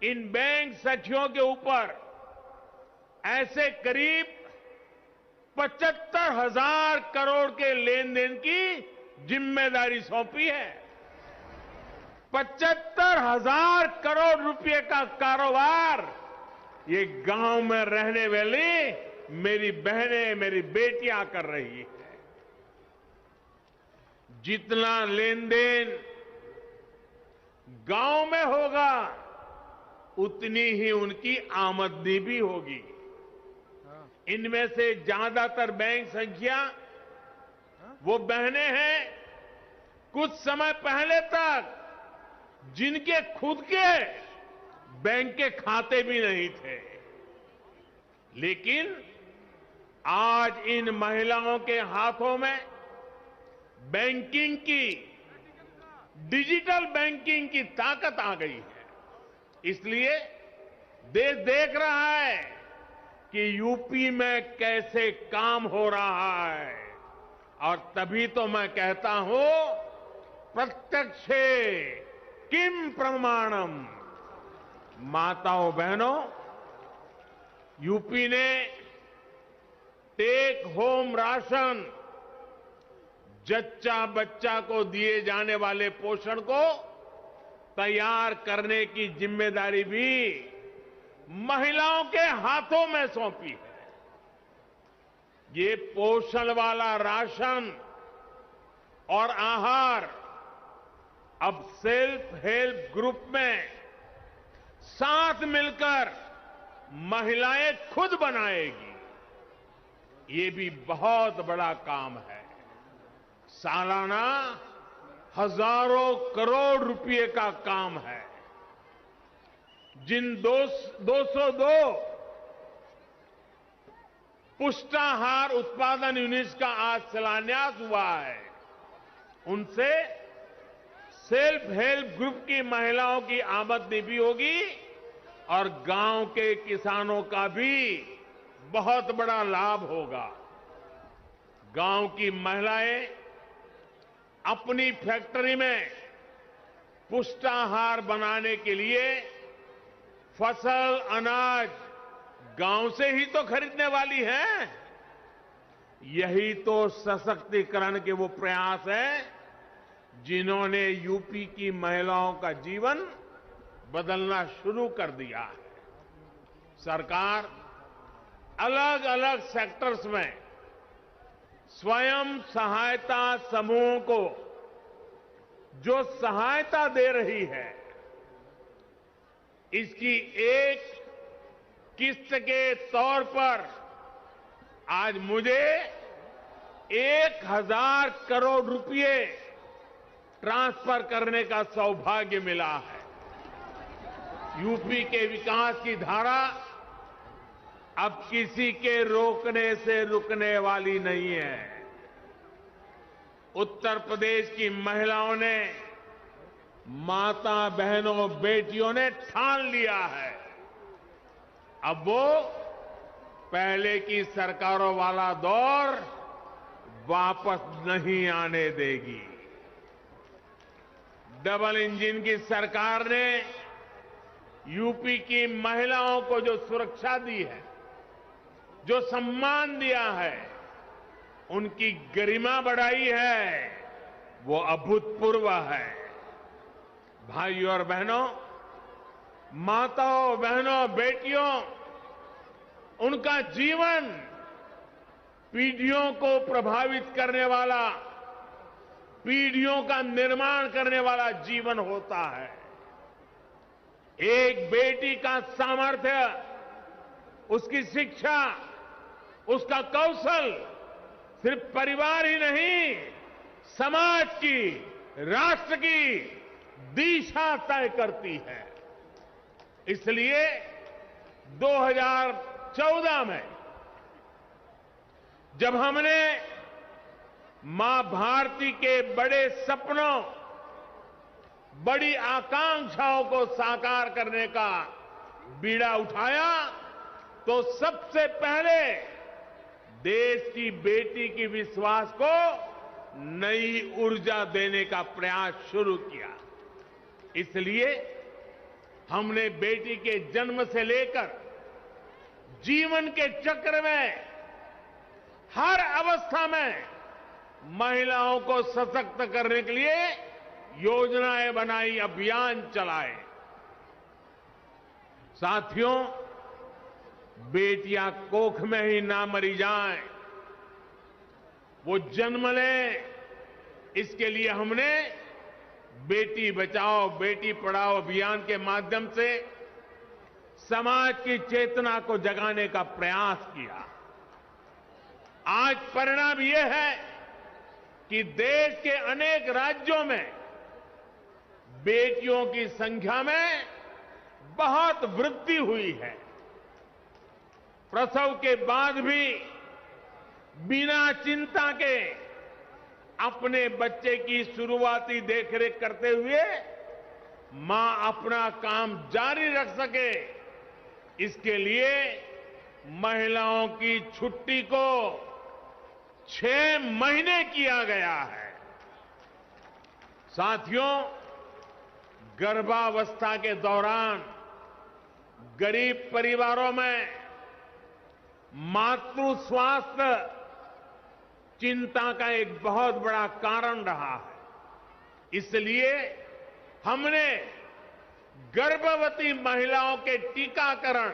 इन बैंक सखियों के ऊपर ऐसे करीब 75,000 करोड़ के लेन देन की जिम्मेदारी सौंपी है। 75,000 करोड़ रुपए का कारोबार ये गांव में रहने वाली मेरी बहनें, मेरी बेटियां कर रही है। जितना लेन देन गांव में होगा, उतनी ही उनकी आमदनी भी होगी। इनमें से ज्यादातर बैंक संख्या वो बहनें हैं कुछ समय पहले तक जिनके खुद के बैंक के खाते भी नहीं थे, लेकिन आज इन महिलाओं के हाथों में बैंकिंग की, डिजिटल बैंकिंग की ताकत आ गई है। इसलिए देश देख रहा है कि यूपी में कैसे काम हो रहा है और तभी तो मैं कहता हूं प्रत्यक्षे किम प्रमाणम। माताओं बहनों, यूपी ने टेक होम राशन, जच्चा बच्चा को दिए जाने वाले पोषण को तैयार करने की जिम्मेदारी भी महिलाओं के हाथों में सौंपी है। ये पोषण वाला राशन और आहार अब सेल्फ हेल्प ग्रुप में साथ मिलकर महिलाएं खुद बनाएगी। ये भी बहुत बड़ा काम है। सालाना हजारों करोड़ रुपए का काम है। जिन 202 पुष्टाहार उत्पादन यूनिट्स का आज शिलान्यास हुआ है, उनसे सेल्फ हेल्प ग्रुप की महिलाओं की आमदनी भी होगी और गांव के किसानों का भी बहुत बड़ा लाभ होगा। गांव की महिलाएं अपनी फैक्ट्री में पुष्टाहार बनाने के लिए फसल, अनाज गांव से ही तो खरीदने वाली हैं। यही तो सशक्तिकरण के वो प्रयास हैं जिन्होंने यूपी की महिलाओं का जीवन बदलना शुरू कर दिया है। सरकार अलग अलग सेक्टर्स में स्वयं सहायता समूहों को जो सहायता दे रही है, इसकी एक किस्त के तौर पर आज मुझे 1000 करोड़ रुपए ट्रांसफर करने का सौभाग्य मिला है। यूपी के विकास की धारा अब किसी के रोकने से रुकने वाली नहीं है। उत्तर प्रदेश की महिलाओं ने, माता बहनों, बेटियों ने ठान लिया है, अब वो पहले की सरकारों वाला दौर वापस नहीं आने देगी। डबल इंजन की सरकार ने यूपी की महिलाओं को जो सुरक्षा दी है, जो सम्मान दिया है, उनकी गरिमा बढ़ाई है, वो अभूतपूर्व है। भाइयों और बहनों, माताओं, बहनों, बेटियों, उनका जीवन पीढ़ियों को प्रभावित करने वाला, पीढ़ियों का निर्माण करने वाला जीवन होता है। एक बेटी का सामर्थ्य, उसकी शिक्षा, उसका कौशल सिर्फ परिवार ही नहीं, समाज की, राष्ट्र की दिशा तय करती है। इसलिए 2014 में जब हमने मां भारती के बड़े सपनों, बड़ी आकांक्षाओं को साकार करने का बीड़ा उठाया, तो सबसे पहले देश की बेटी की विश्वास को नई ऊर्जा देने का प्रयास शुरू किया। इसलिए हमने बेटी के जन्म से लेकर जीवन के चक्र में हर अवस्था में महिलाओं को सशक्त करने के लिए योजनाएं बनाई, अभियान चलाए। साथियों, बेटियां कोख में ही ना मरी जाएं, वो जन्म लें, इसके लिए हमने बेटी बचाओ बेटी पढ़ाओ अभियान के माध्यम से समाज की चेतना को जगाने का प्रयास किया। आज परिणाम यह है कि देश के अनेक राज्यों में बेटियों की संख्या में बहुत वृद्धि हुई है। प्रसव के बाद भी बिना चिंता के अपने बच्चे की शुरुआती देखरेख करते हुए मां अपना काम जारी रख सके, इसके लिए महिलाओं की छुट्टी को 6 महीने किया गया है। साथियों, गर्भावस्था के दौरान गरीब परिवारों में मातृ स्वास्थ्य चिंता का एक बहुत बड़ा कारण रहा है। इसलिए हमने गर्भवती महिलाओं के टीकाकरण,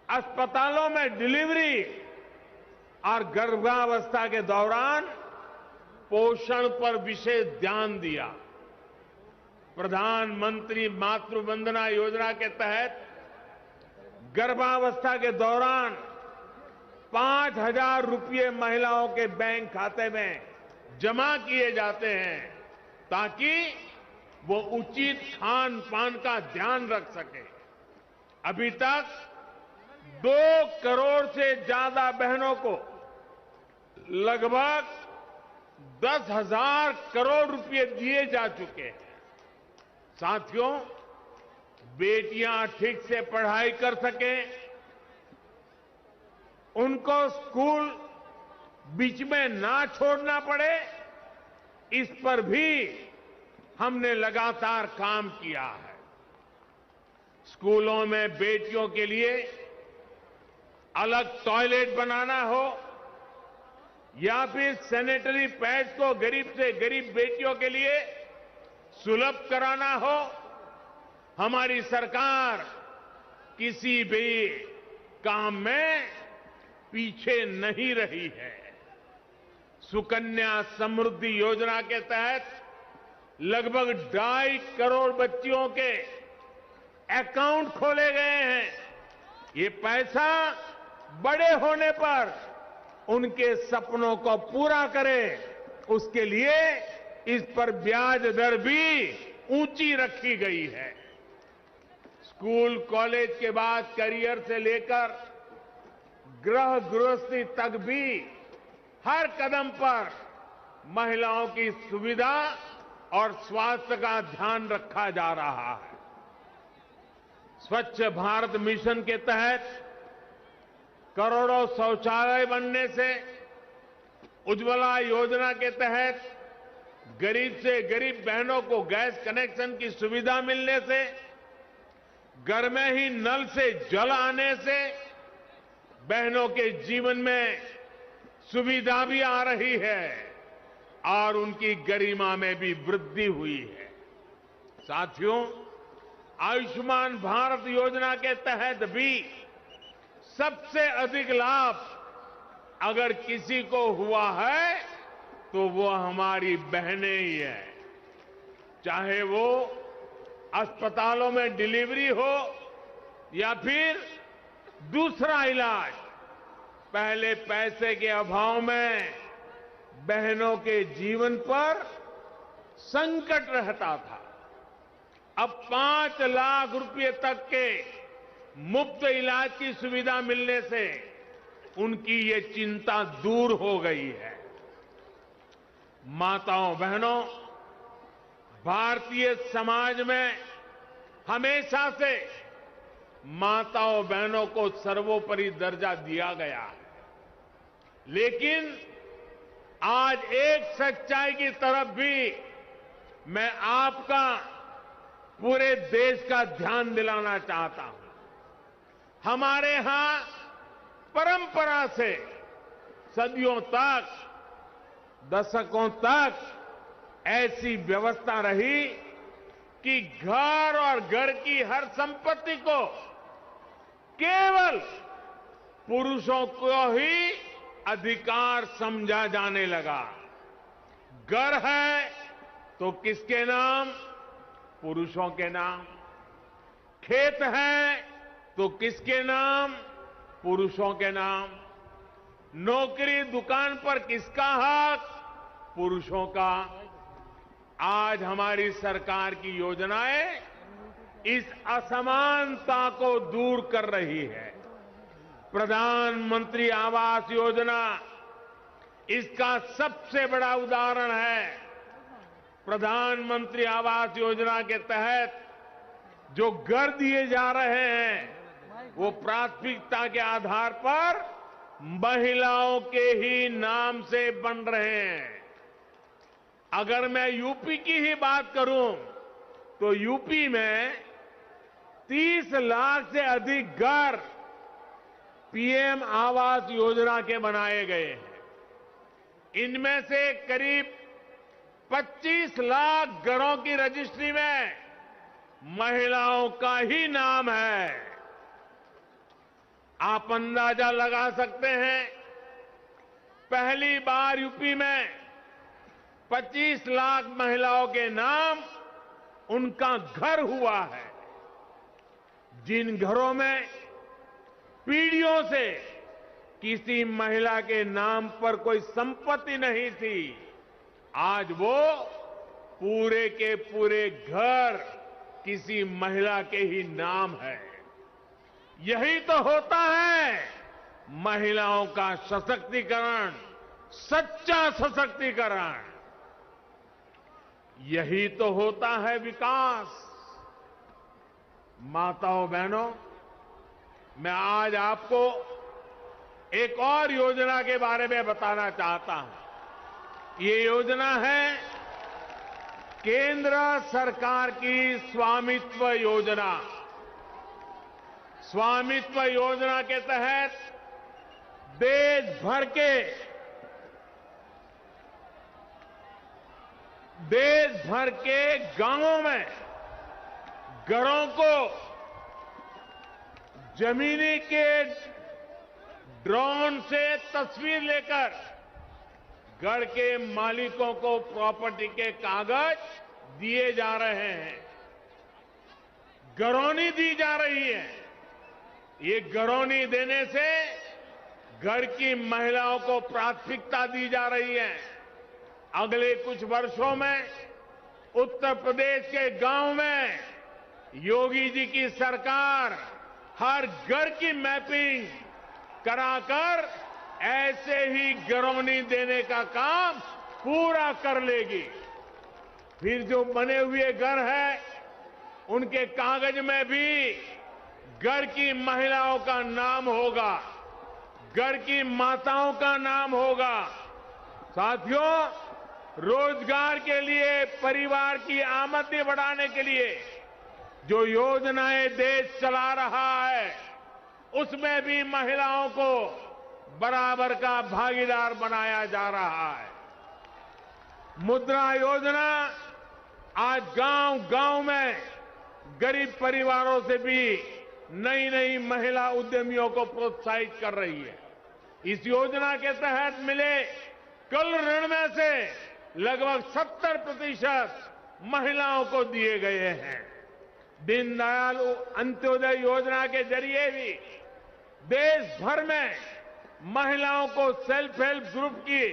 अस्पतालों में डिलीवरी और गर्भावस्था के दौरान पोषण पर विशेष ध्यान दिया। प्रधानमंत्री मातृ वंदना योजना के तहत गर्भावस्था के दौरान 5,000 रुपये महिलाओं के बैंक खाते में जमा किए जाते हैं ताकि वो उचित खान पान का ध्यान रख सके। अभी तक 2 करोड़ से ज्यादा बहनों को लगभग 10,000 करोड़ रुपए दिए जा चुके हैं। साथियों, बेटियां ठीक से पढ़ाई कर सकें, उनको स्कूल बीच में ना छोड़ना पड़े, इस पर भी हमने लगातार काम किया है। स्कूलों में बेटियों के लिए अलग टॉयलेट बनाना हो या फिर सैनिटरी पैड्स को गरीब से गरीब बेटियों के लिए सुलभ कराना हो, हमारी सरकार किसी भी काम में पीछे नहीं रही है। सुकन्या समृद्धि योजना के तहत लगभग 2.5 करोड़ बच्चियों के अकाउंट खोले गए हैं। ये पैसा बड़े होने पर उनके सपनों को पूरा करे, उसके लिए इस पर ब्याज दर भी ऊंची रखी गई है। स्कूल कॉलेज के बाद करियर से लेकर गृहस्थी तक भी हर कदम पर महिलाओं की सुविधा और स्वास्थ्य का ध्यान रखा जा रहा है। स्वच्छ भारत मिशन के तहत करोड़ों शौचालय बनने से, उज्ज्वला योजना के तहत गरीब से गरीब बहनों को गैस कनेक्शन की सुविधा मिलने से, घर में ही नल से जल आने से बहनों के जीवन में सुविधा भी आ रही है और उनकी गरिमा में भी वृद्धि हुई है। साथियों, आयुष्मान भारत योजना के तहत भी सबसे अधिक लाभ अगर किसी को हुआ है तो वो हमारी बहनें ही है। चाहे वो अस्पतालों में डिलीवरी हो या फिर दूसरा इलाज, पहले पैसे के अभाव में बहनों के जीवन पर संकट रहता था। अब 5 लाख रुपए तक के मुफ्त इलाज की सुविधा मिलने से उनकी ये चिंता दूर हो गई है। माताओं बहनों, भारतीय समाज में हमेशा से माताओं बहनों को सर्वोपरि दर्जा दिया गया है, लेकिन आज एक सच्चाई की तरफ भी मैं आपका, पूरे देश का ध्यान दिलाना चाहता हूं। हमारे यहां परंपरा से सदियों तक, दशकों तक ऐसी व्यवस्था रही कि घर और घर की हर संपत्ति को केवल पुरुषों को ही अधिकार समझा जाने लगा। घर है तो किसके नाम? पुरुषों के नाम। खेत है तो किसके नाम? पुरुषों के नाम। नौकरी दुकान पर किसका हक? पुरुषों का। आज हमारी सरकार की योजनाएं इस असमानता को दूर कर रही है। प्रधानमंत्री आवास योजना इसका सबसे बड़ा उदाहरण है। प्रधानमंत्री आवास योजना के तहत जो घर दिए जा रहे हैं वो प्राथमिकता के आधार पर महिलाओं के ही नाम से बन रहे हैं। अगर मैं यूपी की ही बात करूं तो यूपी में 30 लाख से अधिक घर पीएम आवास योजना के बनाए गए हैं। इनमें से करीब 25 लाख घरों की रजिस्ट्री में महिलाओं का ही नाम है। आप अंदाजा लगा सकते हैं, पहली बार यूपी में 25 लाख महिलाओं के नाम उनका घर हुआ है। जिन घरों में पीढ़ियों से किसी महिला के नाम पर कोई संपत्ति नहीं थी, आज वो पूरे के पूरे घर किसी महिला के ही नाम है। यही तो होता है महिलाओं का सशक्तिकरण, सच्चा सशक्तिकरण। यही तो होता है विकास। माताओं बहनों, मैं आज आपको एक और योजना के बारे में बताना चाहता हूं। ये योजना है केंद्र सरकार की स्वामित्व योजना। स्वामित्व योजना के तहत देश भर के गांवों में घरों को जमीनी के ड्रोन से तस्वीर लेकर घर के मालिकों को प्रॉपर्टी के कागज दिए जा रहे हैं। घरौनी दी जा रही है। ये घरौनी देने से घर की महिलाओं को प्राथमिकता दी जा रही है। अगले कुछ वर्षों में उत्तर प्रदेश के गांव में योगी जी की सरकार हर घर की मैपिंग कराकर ऐसे ही घरौनी देने का काम पूरा कर लेगी। फिर जो बने हुए घर है उनके कागज में भी घर की महिलाओं का नाम होगा, घर की माताओं का नाम होगा। साथियों, रोजगार के लिए, परिवार की आमदनी बढ़ाने के लिए जो योजनाएं देश चला रहा है, उसमें भी महिलाओं को बराबर का भागीदार बनाया जा रहा है। मुद्रा योजना आज गांव-गांव में गरीब परिवारों से भी नई नई महिला उद्यमियों को प्रोत्साहित कर रही है। इस योजना के तहत मिले कुल ऋण में से लगभग 70% महिलाओं को दिए गए हैं। दीनदयाल अंत्योदय योजना के जरिए भी देश भर में महिलाओं को सेल्फ हेल्प ग्रुप की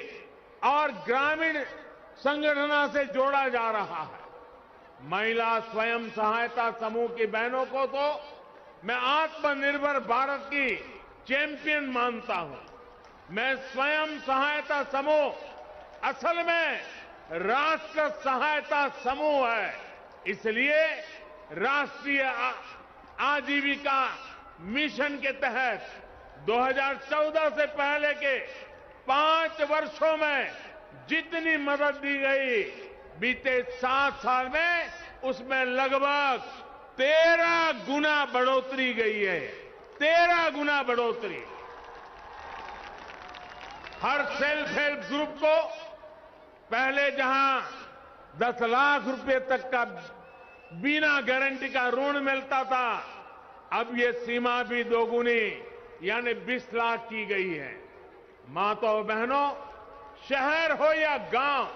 और ग्रामीण संगठनों से जोड़ा जा रहा है। महिला स्वयं सहायता समूह की बहनों को तो मैं आत्मनिर्भर भारत की चैंपियन मानता हूं। मैं स्वयं सहायता समूह असल में राष्ट्र सहायता समूह है। इसलिए राष्ट्रीय आजीविका मिशन के तहत 2014 से पहले के 5 वर्षों में जितनी मदद दी गई, बीते 7 साल में उसमें लगभग 13 गुना बढ़ोतरी गई है। 13 गुना बढ़ोतरी। हर सेल्फ हेल्प ग्रुप को पहले जहां 10 लाख रुपए तक का बिना गारंटी का ऋण मिलता था, अब ये सीमा भी दोगुनी यानी 20 लाख की गई है। माताओं बहनों, शहर हो या गांव,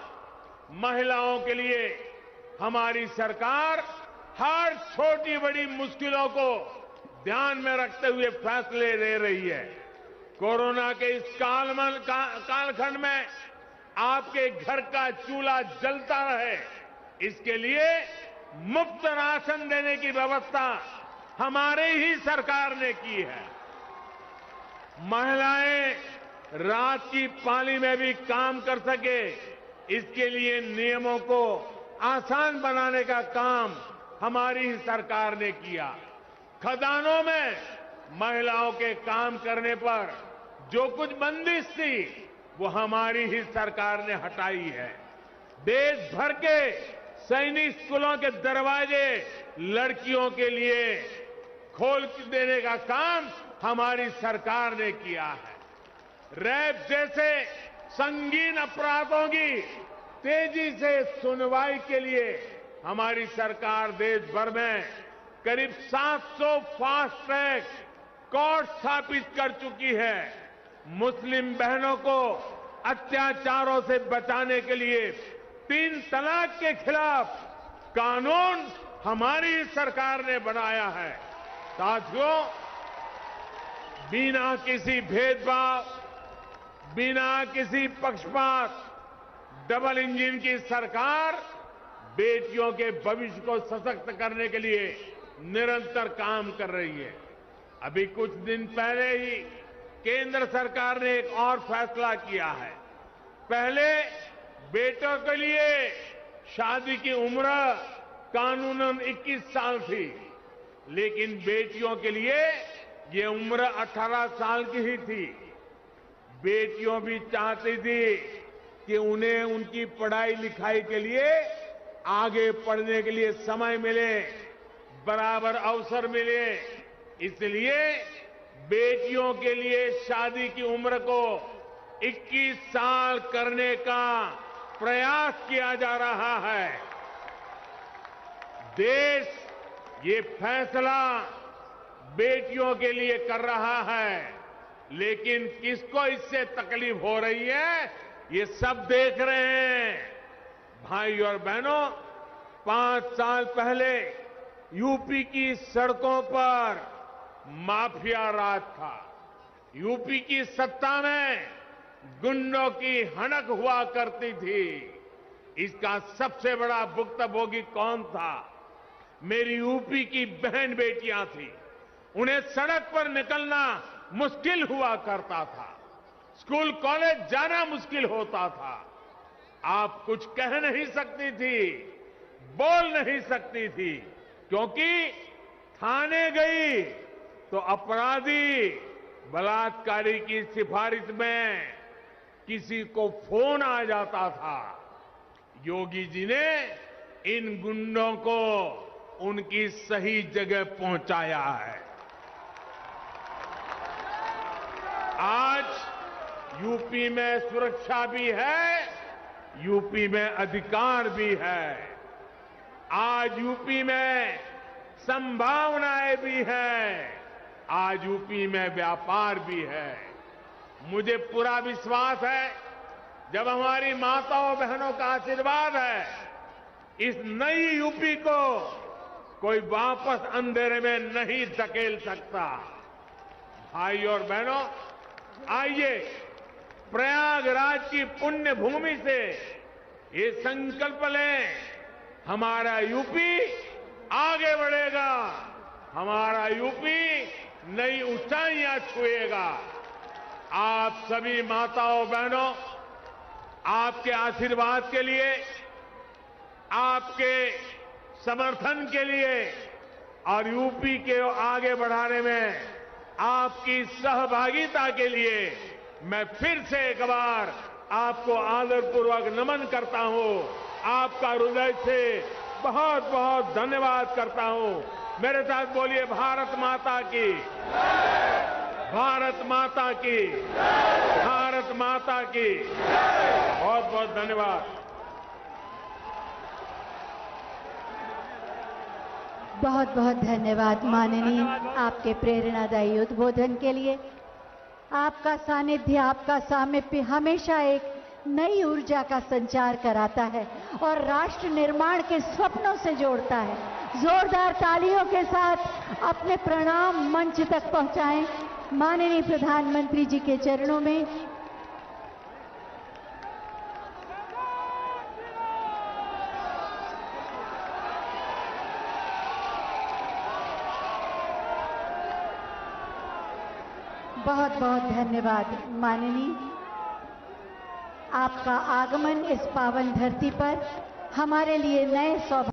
महिलाओं के लिए हमारी सरकार हर छोटी बड़ी मुश्किलों को ध्यान में रखते हुए फैसले ले रही है। कोरोना के इस कालखंड में आपके घर का चूल्हा जलता रहे, इसके लिए मुफ्त राशन देने की व्यवस्था हमारे ही सरकार ने की है। महिलाएं रात की पाली में भी काम कर सके, इसके लिए नियमों को आसान बनाने का काम हमारी ही सरकार ने किया। खदानों में महिलाओं के काम करने पर जो कुछ बंदिश थी वो हमारी ही सरकार ने हटाई है। देश भर के सैनिक स्कूलों के दरवाजे लड़कियों के लिए खोल देने का काम हमारी सरकार ने किया है। रेप जैसे संगीन अपराधों की तेजी से सुनवाई के लिए हमारी सरकार देश भर में करीब 700 फास्ट ट्रैक कोर्ट स्थापित कर चुकी है। मुस्लिम बहनों को अत्याचारों से बचाने के लिए 3 तलाक के खिलाफ कानून हमारी सरकार ने बनाया है। साथियों, बिना किसी भेदभाव, बिना किसी पक्षपात, डबल इंजन की सरकार बेटियों के भविष्य को सशक्त करने के लिए निरंतर काम कर रही है। अभी कुछ दिन पहले ही केंद्र सरकार ने एक और फैसला किया है। पहले बेटों के लिए शादी की उम्र कानूनन 21 साल थी, लेकिन बेटियों के लिए ये उम्र 18 साल की ही थी। बेटियों भी चाहती थी कि उन्हें उनकी पढ़ाई लिखाई के लिए आगे पढ़ने के लिए समय मिले, बराबर अवसर मिले। इसलिए बेटियों के लिए शादी की उम्र को 21 साल करने का प्रयास किया जा रहा है। देश ये फैसला बेटियों के लिए कर रहा है, लेकिन किसको इससे तकलीफ हो रही है ये सब देख रहे हैं। भाई और बहनों, 5 साल पहले यूपी की सड़कों पर माफिया राज था। यूपी की सत्ता में गुंडों की हनक हुआ करती थी। इसका सबसे बड़ा भुक्तभोगी कौन था? मेरी यूपी की बहन बेटियां थी। उन्हें सड़क पर निकलना मुश्किल हुआ करता था, स्कूल कॉलेज जाना मुश्किल होता था। आप कुछ कह नहीं सकती थी, बोल नहीं सकती थी, क्योंकि थाने गई तो अपराधी बलात्कारी की सिफारिश में किसी को फोन आ जाता था। योगी जी ने इन गुंडों को उनकी सही जगह पहुंचाया है। आज यूपी में सुरक्षा भी है, यूपी में अधिकार भी है। आज यूपी में संभावनाएं भी हैं, आज यूपी में व्यापार भी है। मुझे पूरा विश्वास है, जब हमारी माताओं बहनों का आशीर्वाद है, इस नई यूपी को कोई वापस अंधेरे में नहीं धकेल सकता। भाई और बहनों, आइए प्रयागराज की पुण्य भूमि से ये संकल्प लें, हमारा यूपी आगे बढ़ेगा, हमारा यूपी नई ऊंचाइयां छुएगा। आप सभी माताओं बहनों, आपके आशीर्वाद के लिए, आपके समर्थन के लिए और यूपी के आगे बढ़ाने में आपकी सहभागिता के लिए मैं फिर से एक बार आपको आदरपूर्वक नमन करता हूं। आपका हृदय से बहुत बहुत धन्यवाद करता हूं। मेरे साथ बोलिए, भारत माता की, भारत माता की, भारत माता की। बहुत बहुत धन्यवाद। बहुत बहुत धन्यवाद माननीय, आपके प्रेरणादायी उद्बोधन के लिए। आपका सानिध्य, आपका सामीप्य हमेशा एक नई ऊर्जा का संचार कराता है और राष्ट्र निर्माण के स्वप्नों से जोड़ता है। जोरदार तालियों के साथ अपने प्रणाम मंच तक पहुंचाएं माननीय प्रधानमंत्री जी के चरणों में। बहुत बहुत धन्यवाद माननीय। आपका आगमन इस पावन धरती पर हमारे लिए नए सौभाग्य